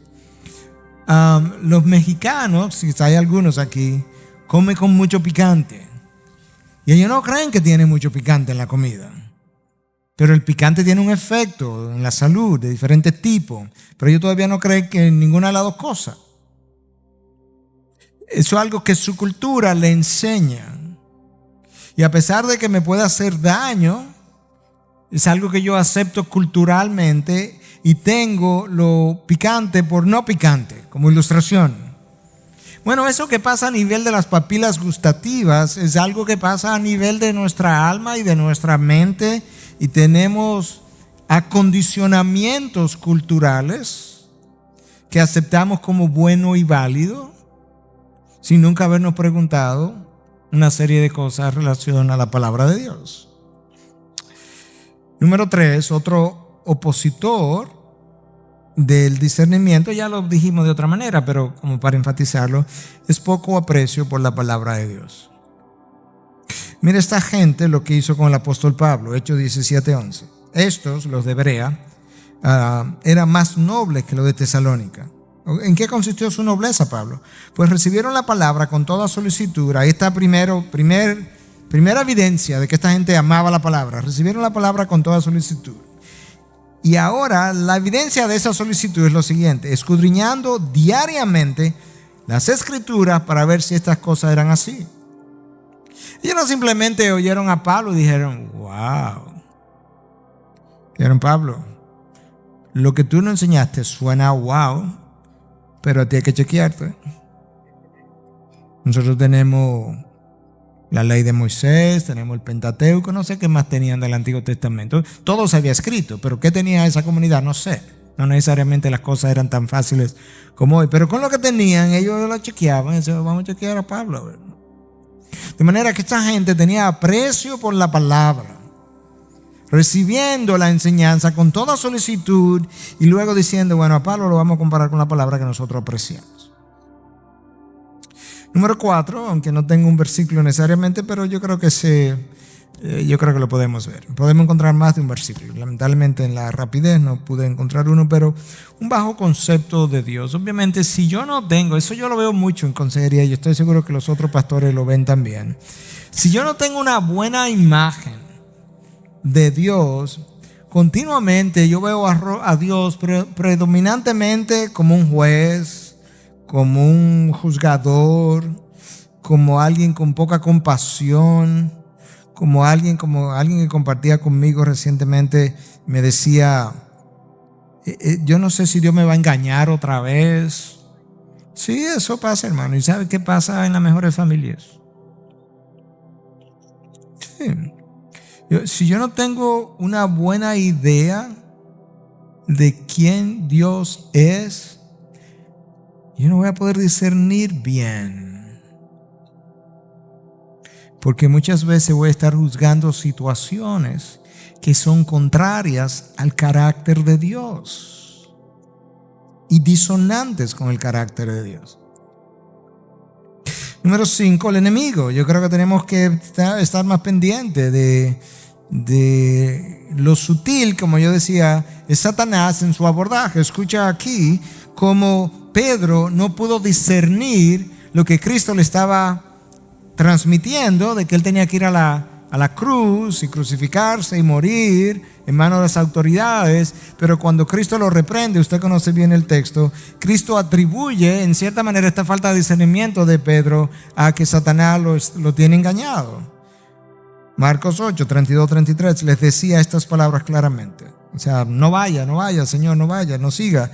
Los mexicanos, si hay algunos aquí, comen con mucho picante. Y ellos no creen que tiene mucho picante en la comida. Pero el picante tiene un efecto en la salud de diferentes tipos. Pero ellos todavía no creen que ninguna de las dos cosas. Eso es algo que su cultura le enseña. Y a pesar de que me pueda hacer daño, es algo que yo acepto culturalmente y tengo lo picante por no picante, como ilustración. Bueno, eso que pasa a nivel de las papilas gustativas es algo que pasa a nivel de nuestra alma y de nuestra mente, y tenemos acondicionamientos culturales que aceptamos como bueno y válido sin nunca habernos preguntado una serie de cosas en relación a la palabra de Dios. Número 3, otro opositor del discernimiento, ya lo dijimos de otra manera, pero como para enfatizarlo, es poco aprecio por la palabra de Dios. Mira esta gente lo que hizo con el apóstol Pablo, Hechos 17:11. Estos, los de Berea, eran más nobles que los de Tesalónica. ¿En qué consistió su nobleza, Pablo? Pues recibieron la palabra con toda solicitud. Ahí está primera evidencia de que esta gente amaba la palabra. Recibieron la palabra con toda solicitud. Y ahora la evidencia de esa solicitud es lo siguiente: escudriñando diariamente las escrituras para ver si estas cosas eran así. Ellos no simplemente oyeron a Pablo y dijeron, wow. Dijeron, Pablo, lo que tú nos enseñaste suena wow, pero a ti hay que chequearte. Nosotros tenemos la ley de Moisés, tenemos el Pentateuco, no sé qué más tenían del Antiguo Testamento. Todo se había escrito, pero ¿qué tenía esa comunidad? No sé. No necesariamente las cosas eran tan fáciles como hoy, pero con lo que tenían, ellos lo chequeaban y decían, vamos a chequear a Pablo. De manera que esta gente tenía aprecio por la palabra, recibiendo la enseñanza con toda solicitud y luego diciendo, bueno, a Pablo lo vamos a comparar con la palabra que nosotros apreciamos. Número 4, aunque no tengo un versículo necesariamente, pero yo creo que lo podemos ver. Podemos encontrar más de un versículo. Lamentablemente en la rapidez no pude encontrar uno, pero un bajo concepto de Dios. Obviamente, si yo no tengo, eso yo lo veo mucho en consejería y estoy seguro que los otros pastores lo ven también. Si yo no tengo una buena imagen de Dios, continuamente yo veo a Dios predominantemente como un juez, como un juzgador, como alguien con poca compasión, como alguien que compartía conmigo recientemente, me decía, yo no sé si Dios me va a engañar otra vez. Sí, eso pasa, hermano. ¿Y sabe qué pasa en las mejores familias? Sí. Si yo no tengo una buena idea de quién Dios es, yo no voy a poder discernir bien. Porque muchas veces voy a estar juzgando situaciones que son contrarias al carácter de Dios y disonantes con el carácter de Dios. Número 5, el enemigo. Yo creo que tenemos que estar más pendientes de lo sutil, como yo decía, es Satanás en su abordaje. Escucha aquí cómo Pedro no pudo discernir lo que Cristo le estaba transmitiendo, de que él tenía que ir a la cruz y crucificarse y morir en manos de las autoridades. Pero cuando Cristo lo reprende, usted conoce bien el texto, Cristo atribuye en cierta manera esta falta de discernimiento de Pedro a que Satanás lo tiene engañado. Marcos 8, 32-33 les decía estas palabras claramente. O sea, no vaya, Señor, no vaya, no siga.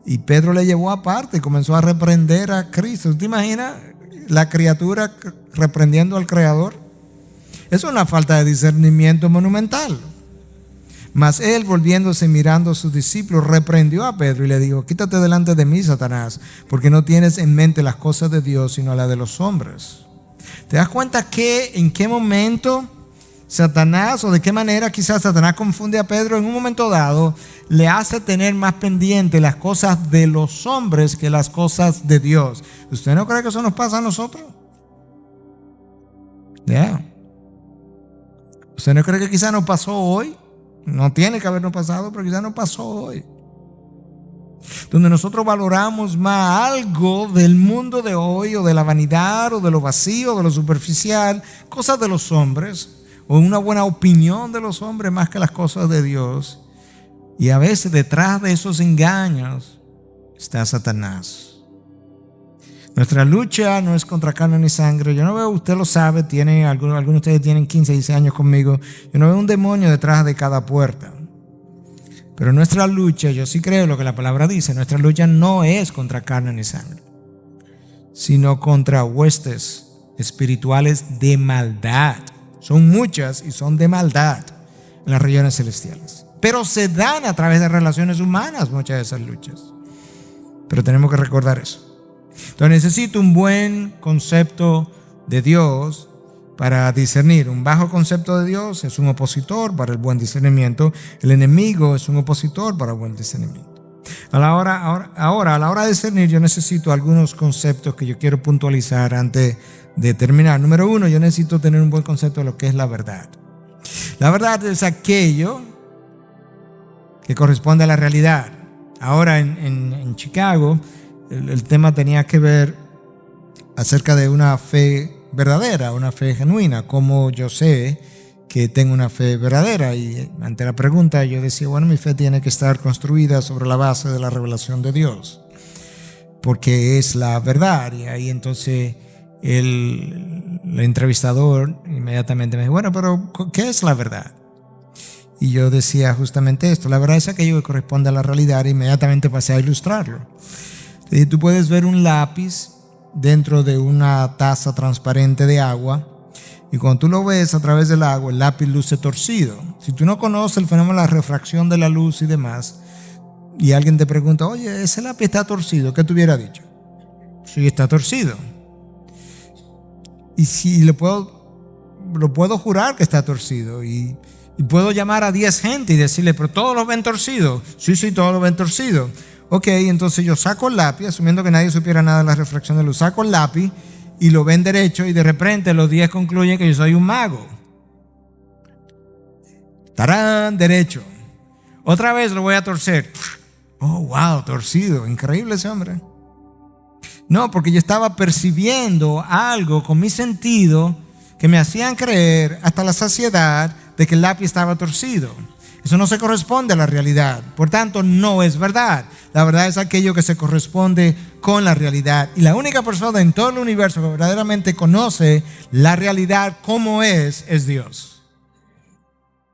Y Pedro le llevó aparte y comenzó a reprender a Cristo. ¿Te imaginas la criatura reprendiendo al Creador? Eso es una falta de discernimiento monumental. Mas él, volviéndose y mirando a sus discípulos, reprendió a Pedro y le dijo, quítate delante de mí, Satanás, porque no tienes en mente las cosas de Dios, sino las de los hombres. ¿Te das cuenta que en qué momento Satanás, o de qué manera quizás Satanás confunde a Pedro en un momento dado, le hace tener más pendiente las cosas de los hombres que las cosas de Dios? ¿Usted no cree que eso nos pasa a nosotros? ¿Usted no cree que quizá no pasó hoy? No tiene que habernos pasado, pero quizá no pasó hoy. Donde nosotros valoramos más algo del mundo de hoy, o de la vanidad, o de lo vacío, o de lo superficial, cosas de los hombres, o una buena opinión de los hombres más que las cosas de Dios. Y a veces detrás de esos engaños está Satanás. Nuestra lucha no es contra carne ni sangre. Yo no veo, usted lo sabe, algunos de ustedes tienen 15, 16 años conmigo. Yo no veo un demonio detrás de cada puerta. Pero nuestra lucha, yo sí creo lo que la palabra dice, nuestra lucha no es contra carne ni sangre, sino contra huestes espirituales de maldad. Son muchas y son de maldad en las regiones celestiales. Pero se dan a través de relaciones humanas muchas de esas luchas. Pero tenemos que recordar eso. Entonces necesito un buen concepto de Dios para discernir. Un bajo concepto de Dios es un opositor para el buen discernimiento. El enemigo es un opositor para el buen discernimiento. A la hora de discernir, yo necesito algunos conceptos que yo quiero puntualizar antes de terminar. Número uno, yo necesito tener un buen concepto de lo que es la verdad. La verdad es aquello que corresponde a la realidad. Ahora en Chicago, el tema tenía que ver acerca de una fe verdadera, una fe genuina. Como yo sé que tengo una fe verdadera, y ante la pregunta yo decía, bueno, mi fe tiene que estar construida sobre la base de la revelación de Dios, porque es la verdad. Y ahí entonces el entrevistador inmediatamente me dijo, bueno, pero ¿qué es la verdad? Y yo decía justamente esto: la verdad es aquello que corresponde a la realidad. E inmediatamente pasé a ilustrarlo. Y tú puedes ver un lápiz dentro de una taza transparente de agua, y cuando tú lo ves a través del agua, el lápiz luce torcido. Si tú no conoces el fenómeno de la refracción de la luz y demás, y alguien te pregunta, oye, ese lápiz está torcido, ¿qué te hubiera dicho? Sí, está torcido. Y si lo puedo jurar que está torcido, y puedo llamar a 10 gente y decirle, pero todos lo ven torcido. Sí, todos lo ven torcido. Ok, entonces yo saco el lápiz, asumiendo que nadie supiera nada de la refracción de luz, saco el lápiz y lo ven derecho, y de repente los 10 concluyen que yo soy un mago. ¡Tarán! Derecho. Otra vez lo voy a torcer. Oh, wow, torcido. Increíble ese hombre. No, porque yo estaba percibiendo algo con mi sentido que me hacían creer hasta la saciedad de que el lápiz estaba torcido. Eso no se corresponde a la realidad. Por tanto, no es verdad. La verdad es aquello que se corresponde con la realidad. Y la única persona en todo el universo que verdaderamente conoce la realidad como es Dios.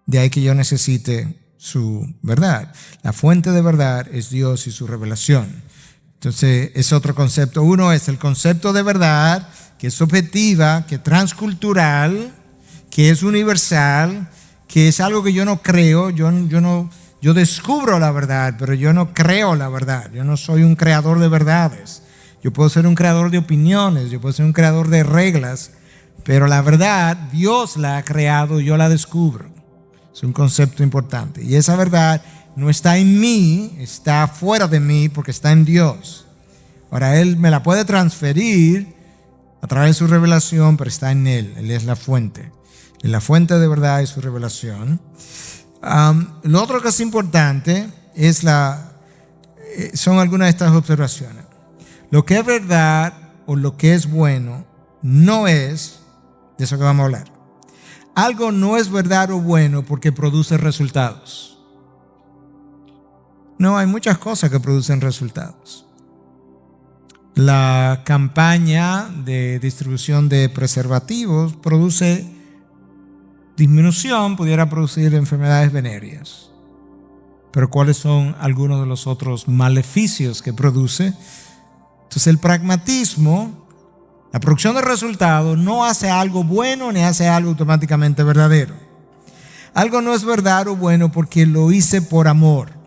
De ahí que yo necesite su verdad. La fuente de verdad es Dios y su revelación. Entonces, es otro concepto. Uno es el concepto de verdad, que es objetiva, que es transcultural, que es universal, que es algo que yo no creo. Yo descubro la verdad, pero yo no creo la verdad. Yo no soy un creador de verdades. Yo puedo ser un creador de opiniones, yo puedo ser un creador de reglas, pero la verdad Dios la ha creado y yo la descubro. Es un concepto importante. Y esa verdad no está en mí, está fuera de mí, porque está en Dios. Ahora Él me la puede transferir a través de su revelación, pero está en Él. Él es la fuente. La fuente de verdad es su revelación. Lo otro que es importante es son algunas de estas observaciones. Lo que es verdad o lo que es bueno no es de eso que vamos a hablar. Algo no es verdad o bueno porque produce resultados. No, hay muchas cosas que producen resultados. La campaña de distribución de preservativos produce disminución, pudiera producir enfermedades venéreas. Pero ¿cuáles son algunos de los otros maleficios que produce? Entonces el pragmatismo, la producción de resultados, no hace algo bueno ni hace algo automáticamente verdadero. Algo no es verdad o bueno porque lo hice por amor.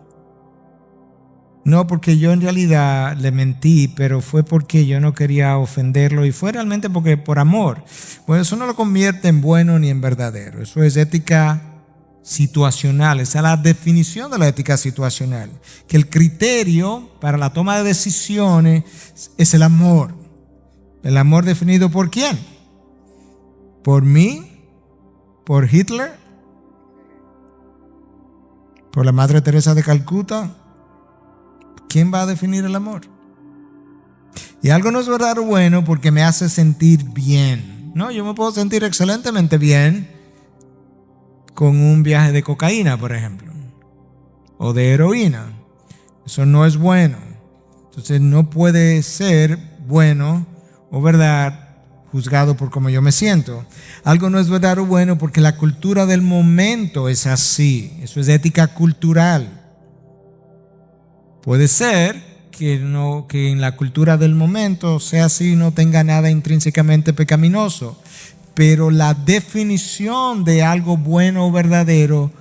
No porque yo en realidad le mentí, pero fue porque yo no quería ofenderlo y fue realmente porque por amor. Bueno, eso no lo convierte en bueno ni en verdadero. Eso es ética situacional. Esa es la definición de la ética situacional. Que el criterio para la toma de decisiones es el amor. ¿El amor definido por quién? ¿Por mí? ¿Por Hitler? por la Madre Teresa de Calcuta, ¿quién va a definir el amor? Y algo no es verdad o bueno porque me hace sentir bien. No, yo me puedo sentir excelentemente bien con un viaje de cocaína, por ejemplo, o de heroína. Eso no es bueno. Entonces no puede ser bueno o verdad juzgado por cómo yo me siento. Algo no es verdad o bueno porque la cultura del momento es así. Eso es ética cultural. Puede ser que en la cultura del momento sea así y no tenga nada intrínsecamente pecaminoso, pero la definición de algo bueno o verdadero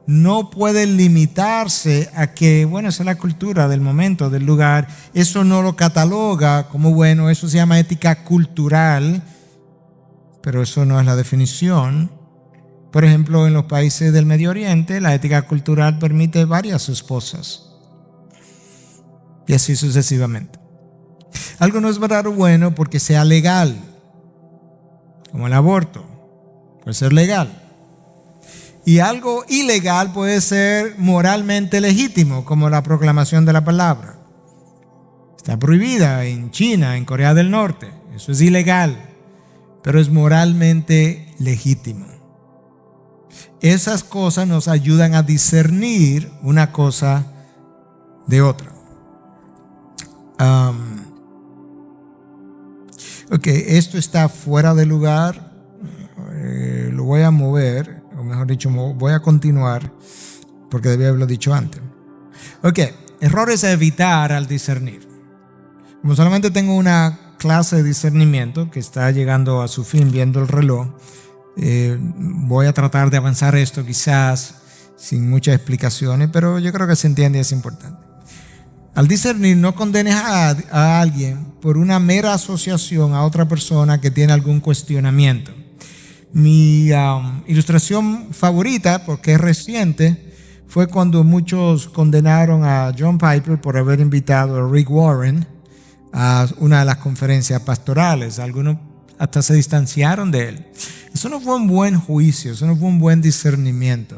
no puede limitarse a que, bueno, esa es la cultura del momento, del lugar. Eso no lo cataloga como bueno, eso se llama ética cultural, pero eso no es la definición. Por ejemplo, en los países del Medio Oriente, la ética cultural permite varias esposas. Y así sucesivamente. Algo no es verdad o bueno porque sea legal, como el aborto, puede ser legal. Y algo ilegal puede ser moralmente legítimo, como la proclamación de la palabra. Está prohibida en China, en Corea del Norte. Eso es ilegal, pero es moralmente legítimo. Esas cosas nos ayudan a discernir una cosa de otra. Ok, esto está fuera de lugar. Lo voy a mover, o mejor dicho, voy a continuar porque debía haberlo dicho antes. Ok, errores a evitar al discernir. Como solamente tengo una clase de discernimiento que está llegando a su fin viendo el reloj, voy a tratar de avanzar esto quizás sin muchas explicaciones, pero yo creo que se entiende y es importante. Al discernir, no condenes a alguien por una mera asociación a otra persona que tiene algún cuestionamiento. Mi ilustración favorita, porque es reciente, fue cuando muchos condenaron a John Piper por haber invitado a Rick Warren a una de las conferencias pastorales. Algunos hasta se distanciaron de él. Eso no fue un buen juicio, eso no fue un buen discernimiento.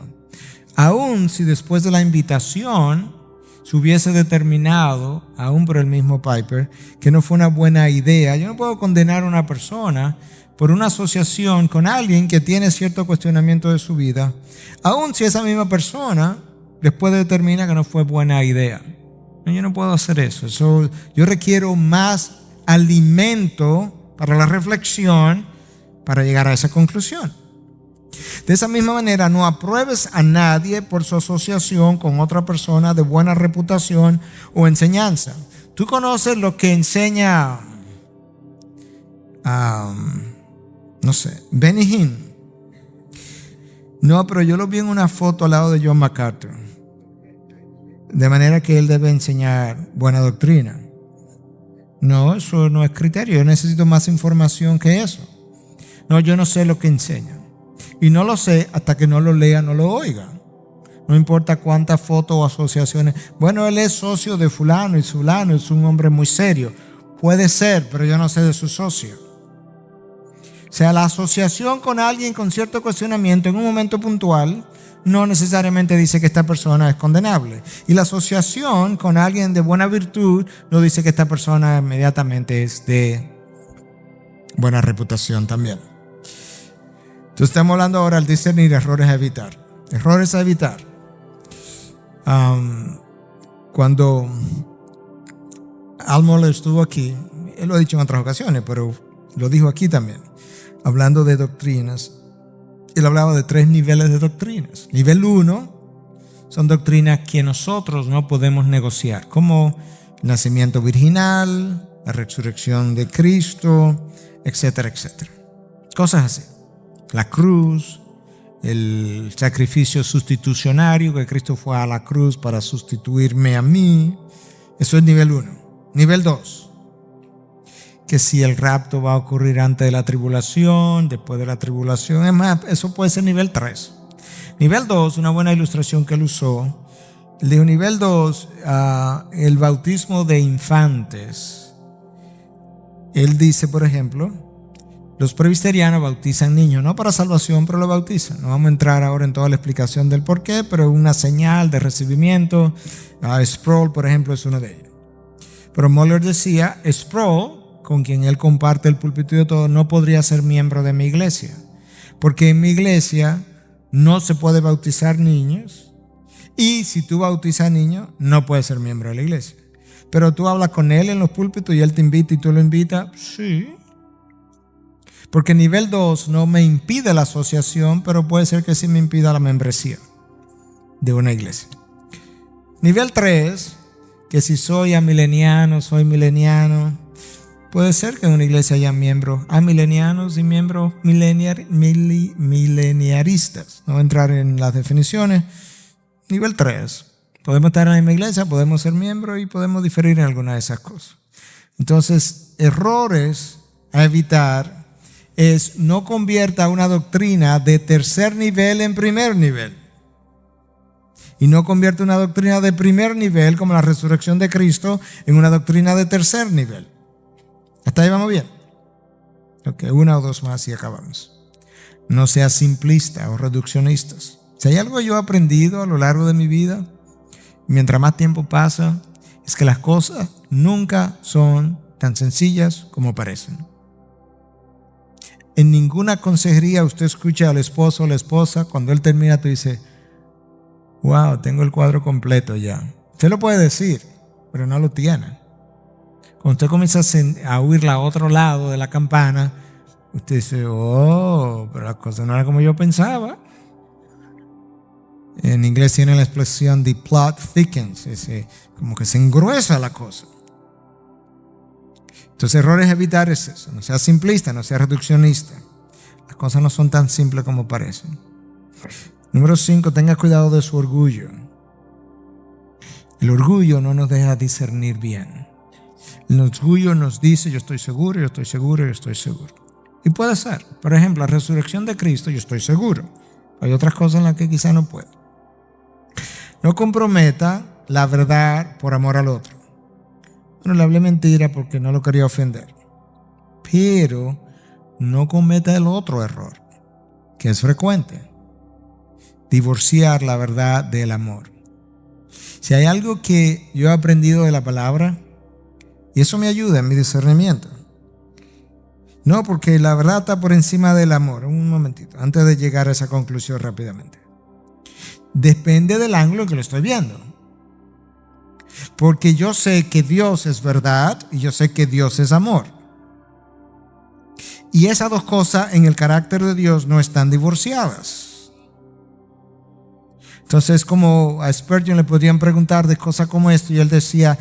Aún si después de la invitación se hubiese determinado, aún por el mismo Piper, que no fue una buena idea, yo no puedo condenar a una persona por una asociación con alguien que tiene cierto cuestionamiento de su vida, aún si esa misma persona después determina que no fue buena idea. Yo no puedo hacer eso. Yo requiero más alimento para la reflexión para llegar a esa conclusión. De esa misma manera, no apruebes a nadie por su asociación con otra persona de buena reputación o enseñanza. Tú conoces lo que enseña, no sé, Benny Hinn. No, pero yo lo vi en una foto al lado de John MacArthur. De manera que él debe enseñar buena doctrina. No, eso no es criterio. Yo necesito más información que eso. No, yo no sé lo que enseña. Y no lo sé hasta que no lo lea, no lo oiga. No importa cuántas fotos o asociaciones. Bueno, él es socio de fulano y fulano es un hombre muy serio. Puede ser, pero yo no sé de su socio. O sea, la asociación con alguien con cierto cuestionamiento en un momento puntual no necesariamente dice que esta persona es condenable. Y la asociación con alguien de buena virtud no dice que esta persona inmediatamente es de buena reputación también. Entonces estamos hablando ahora al discernir errores a evitar. Errores a evitar. Cuando Al Mohler estuvo aquí, él lo ha dicho en otras ocasiones, pero lo dijo aquí también, hablando de doctrinas. Él hablaba de 3 niveles de doctrinas. Nivel 1 son doctrinas que nosotros no podemos negociar, como el nacimiento virginal, la resurrección de Cristo, etcétera, etcétera. Cosas así. La cruz, el sacrificio sustitucionario, que Cristo fue a la cruz para sustituirme a mí. Eso es nivel 1. Nivel 2. Que si el rapto va a ocurrir antes de la tribulación, después de la tribulación. Es más, eso puede ser nivel 3. Nivel 2, una buena ilustración que él usó. Él dijo, nivel 2, el bautismo de infantes. Él dice, por ejemplo, Los presbiterianos bautizan niños, no para salvación, pero lo bautizan. No vamos a entrar ahora en toda la explicación del por qué, pero es una señal de recibimiento. Sproul, por ejemplo, es uno de ellos. Pero Moeller decía, Sproul, con quien él comparte el púlpito y todo, no podría ser miembro de mi iglesia, porque en mi iglesia no se puede bautizar niños, y si tú bautizas niños, no puedes ser miembro de la iglesia. Pero tú hablas con él en los púlpitos y él te invita y tú lo invitas, sí. Porque nivel 2 no me impide la asociación, pero puede ser que sí me impida la membresía de una iglesia. Nivel 3, que si soy amileniano, soy mileniano, puede ser que en una iglesia haya miembros amilenianos y miembros mileniaristas. No voy a entrar en las definiciones. Nivel 3, podemos estar en la misma iglesia, podemos ser miembros y podemos diferir en alguna de esas cosas. Entonces, errores a evitar es no convierta una doctrina de tercer nivel en primer nivel. Y no convierte una doctrina de primer nivel, como la resurrección de Cristo, en una doctrina de tercer nivel. ¿Hasta ahí vamos bien? Ok, una o dos más y acabamos. No seas simplista o reduccionistas. Si hay algo que yo he aprendido a lo largo de mi vida, mientras más tiempo pasa, es que las cosas nunca son tan sencillas como parecen. En ninguna consejería usted escucha al esposo o la esposa, cuando él termina, tú dices, wow, tengo el cuadro completo ya. Usted lo puede decir, pero no lo tiene. Cuando usted comienza a oír la otro lado de la campana, usted dice, oh, pero la cosa no era como yo pensaba. En inglés tiene la expresión the plot thickens, como que se engruesa la cosa. Entonces, errores a evitar es eso. No sea simplista, no sea reduccionista. Las cosas no son tan simples como parecen. Número 5, tenga cuidado de su orgullo. El orgullo no nos deja discernir bien. El orgullo nos dice, yo estoy seguro, yo estoy seguro, yo estoy seguro. Y puede ser. Por ejemplo, la resurrección de Cristo, yo estoy seguro. Hay otras cosas en las que quizá no puedo. No comprometa la verdad por amor al otro. Bueno, le hablé mentira porque no lo quería ofender. Pero no cometa el otro error, que es frecuente. Divorciar la verdad del amor. Si hay algo que yo he aprendido de la palabra, y eso me ayuda en mi discernimiento. No, porque la verdad está por encima del amor. Un momentito, antes de llegar a esa conclusión rápidamente. Depende del ángulo en que lo estoy viendo. Porque yo sé que Dios es verdad y yo sé que Dios es amor. Y esas dos cosas en el carácter de Dios no están divorciadas. Entonces, como a Spurgeon le podrían preguntar de cosas como esto y él decía,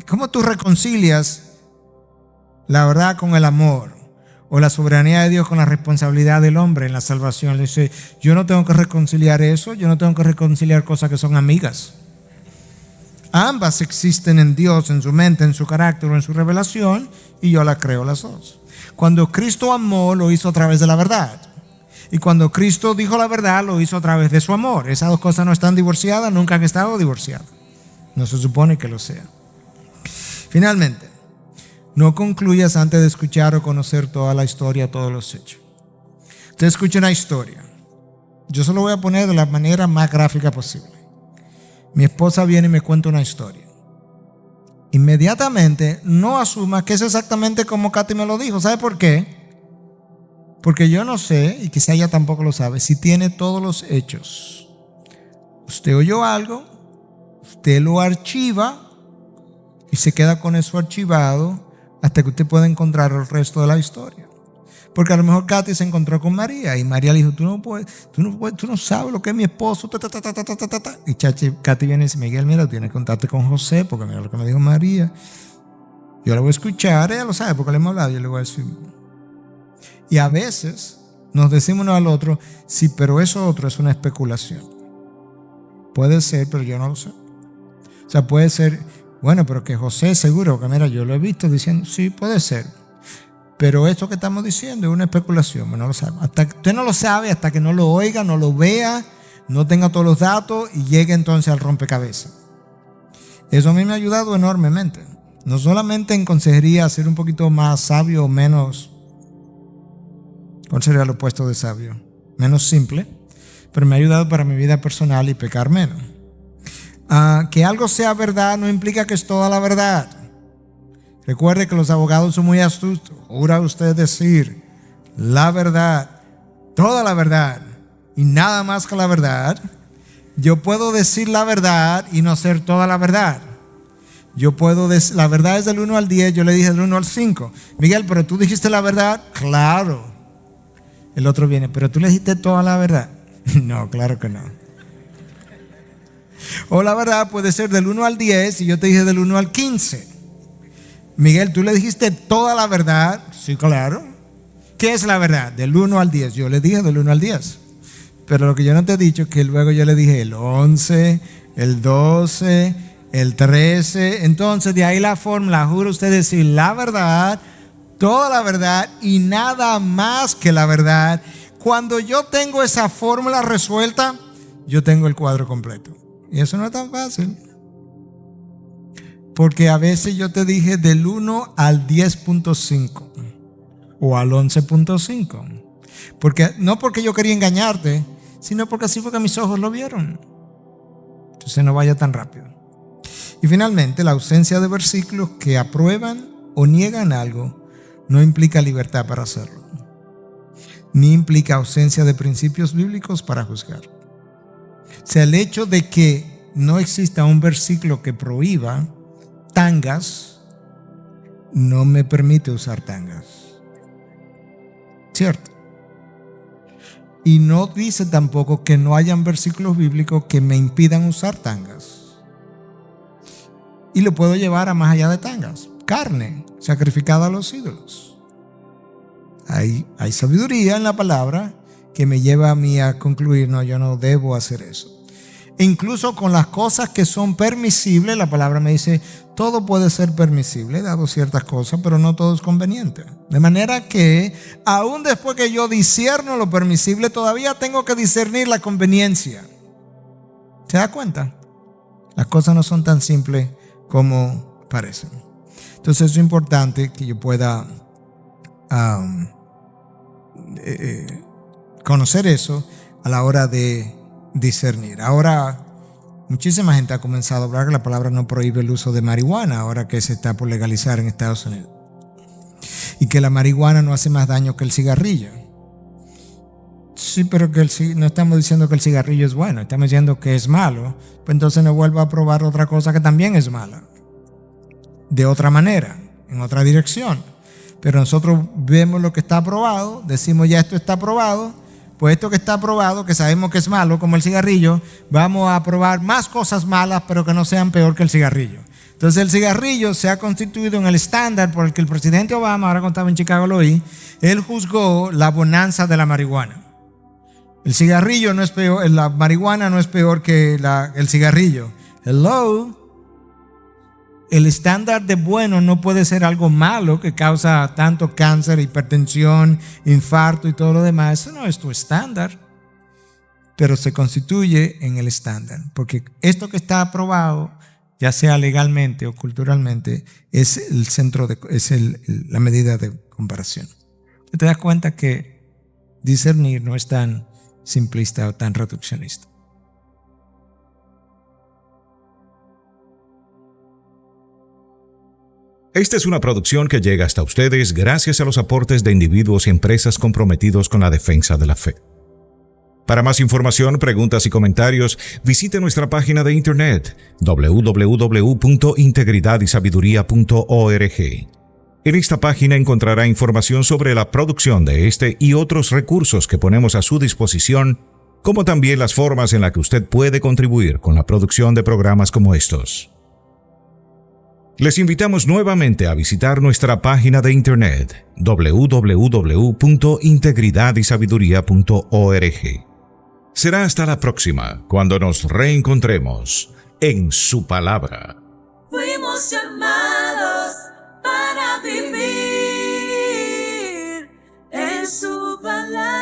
¿cómo tú reconcilias la verdad con el amor? O la soberanía de Dios con la responsabilidad del hombre en la salvación. Le dice, yo no tengo que reconciliar eso, yo no tengo que reconciliar cosas que son amigas. Ambas existen en Dios, en su mente, en su carácter o en su revelación, y yo las creo las dos. Cuando Cristo amó, lo hizo a través de la verdad. Y cuando Cristo dijo la verdad, lo hizo a través de su amor. Esas dos cosas no están divorciadas, nunca han estado divorciadas. No se supone que lo sea. Finalmente, no concluyas antes de escuchar o conocer toda la historia, todos los hechos. Usted escucha una historia. Yo se lo voy a poner de la manera más gráfica posible. Mi esposa viene y me cuenta una historia. Inmediatamente no asuma que es exactamente como Katy me lo dijo. ¿Sabe por qué? Porque yo no sé, y quizá ella tampoco lo sabe, si tiene todos los hechos. Usted oyó algo, usted lo archiva y se queda con eso archivado hasta que usted pueda encontrar el resto de la historia. Porque a lo mejor Katy se encontró con María y María le dijo, tú no sabes lo que es mi esposo. Y Katy viene y dice, Miguel, mira, tienes que contarte con José porque mira lo que me dijo María. Yo la voy a escuchar, ella lo sabe porque le hemos hablado, yo le voy a decir. Y a veces nos decimos uno al otro, sí, pero eso otro es una especulación. Puede ser, pero yo no lo sé. O sea, puede ser, bueno, pero que José seguro, que mira, yo lo he visto diciendo, sí, puede ser. Pero esto que estamos diciendo es una especulación, no lo sabe. Usted no lo sabe hasta que no lo oiga, no lo vea, no tenga todos los datos y llegue entonces al rompecabezas. Eso a mí me ha ayudado enormemente. No solamente en consejería a ser un poquito más sabio o menos ¿Cuál sería lo opuesto de sabio? Menos simple, pero me ha ayudado para mi vida personal y pecar menos. Que algo sea verdad no implica que es toda la verdad. Recuerde que los abogados son muy astutos. Jura usted decir la verdad, toda la verdad y nada más que la verdad. Yo puedo decir la verdad y no ser toda la verdad. Yo puedo decir, la verdad es del 1 al 10, yo le dije del 1 al 5. Miguel, pero tú dijiste la verdad. Claro. El otro viene, pero tú le dijiste toda la verdad. No, claro que no. O la verdad puede ser del 1 al 10 y yo te dije del 1 al 15. Miguel, tú le dijiste toda la verdad. Sí, claro. ¿Qué es la verdad? Del 1 al 10. Yo le dije del 1 al 10. Pero lo que yo no te he dicho es que luego yo le dije el 11, el 12, el 13. Entonces de ahí la fórmula, juro usted decir la verdad, toda la verdad y nada más que la verdad. Cuando yo tengo esa fórmula resuelta, yo tengo el cuadro completo. Y eso no es tan fácil. Porque a veces yo te dije del 1 al 10.5 o al 11.5. Porque, no porque yo quería engañarte, sino porque así fue que mis ojos lo vieron. Entonces no vaya tan rápido. Y finalmente, la ausencia de versículos que aprueban o niegan algo no implica libertad para hacerlo, ni implica ausencia de principios bíblicos para juzgar. O sea, el hecho de que no exista un versículo que prohíba tangas no me permite usar tangas. ¿Cierto? Y no dice tampoco que no hayan versículos bíblicos que me impidan usar tangas. Y lo puedo llevar a más allá de tangas. Carne sacrificada a los ídolos. Hay sabiduría en la palabra que me lleva a mí a concluir, no, yo no debo hacer eso. E incluso con las cosas que son permisibles, la palabra me dice, todo puede ser permisible, dado ciertas cosas, pero no todo es conveniente. De manera que, aún después que yo discierno lo permisible, todavía tengo que discernir la conveniencia. ¿Se da cuenta? Las cosas no son tan simples como parecen. Entonces es importante que yo pueda conocer eso a la hora de discernir. Ahora, muchísima gente ha comenzado a hablar que la palabra no prohíbe el uso de marihuana ahora que se está por legalizar en Estados Unidos. Y que la marihuana no hace más daño que el cigarrillo. Sí, pero que no estamos diciendo que el cigarrillo es bueno, estamos diciendo que es malo. Pues entonces no vuelva a probar otra cosa que también es mala. De otra manera, en otra dirección. Pero nosotros vemos lo que está aprobado, decimos ya esto está aprobado. Pues esto que está aprobado, que sabemos que es malo, como el cigarrillo, vamos a probar más cosas malas, pero que no sean peor que el cigarrillo. Entonces el cigarrillo se ha constituido en el estándar por el que el presidente Obama, ahora cuando estaba en Chicago lo oí, él juzgó la bonanza de la marihuana. El cigarrillo no es peor, la marihuana no es peor que el cigarrillo. Hello. El estándar de bueno no puede ser algo malo que causa tanto cáncer, hipertensión, infarto y todo lo demás. Eso no es tu estándar, pero se constituye en el estándar, porque esto que está aprobado, ya sea legalmente o culturalmente, es el centro la medida de comparación. Te das cuenta que discernir no es tan simplista o tan reduccionista. Esta es una producción que llega hasta ustedes gracias a los aportes de individuos y empresas comprometidos con la defensa de la fe. Para más información, preguntas y comentarios, visite nuestra página de internet www.integridadysabiduría.org. En esta página encontrará información sobre la producción de este y otros recursos que ponemos a su disposición, como también las formas en las que usted puede contribuir con la producción de programas como estos. Les invitamos nuevamente a visitar nuestra página de internet www.integridadysabiduría.org. Será hasta la próxima, cuando nos reencontremos en su palabra. Fuimos llamados para vivir en su palabra.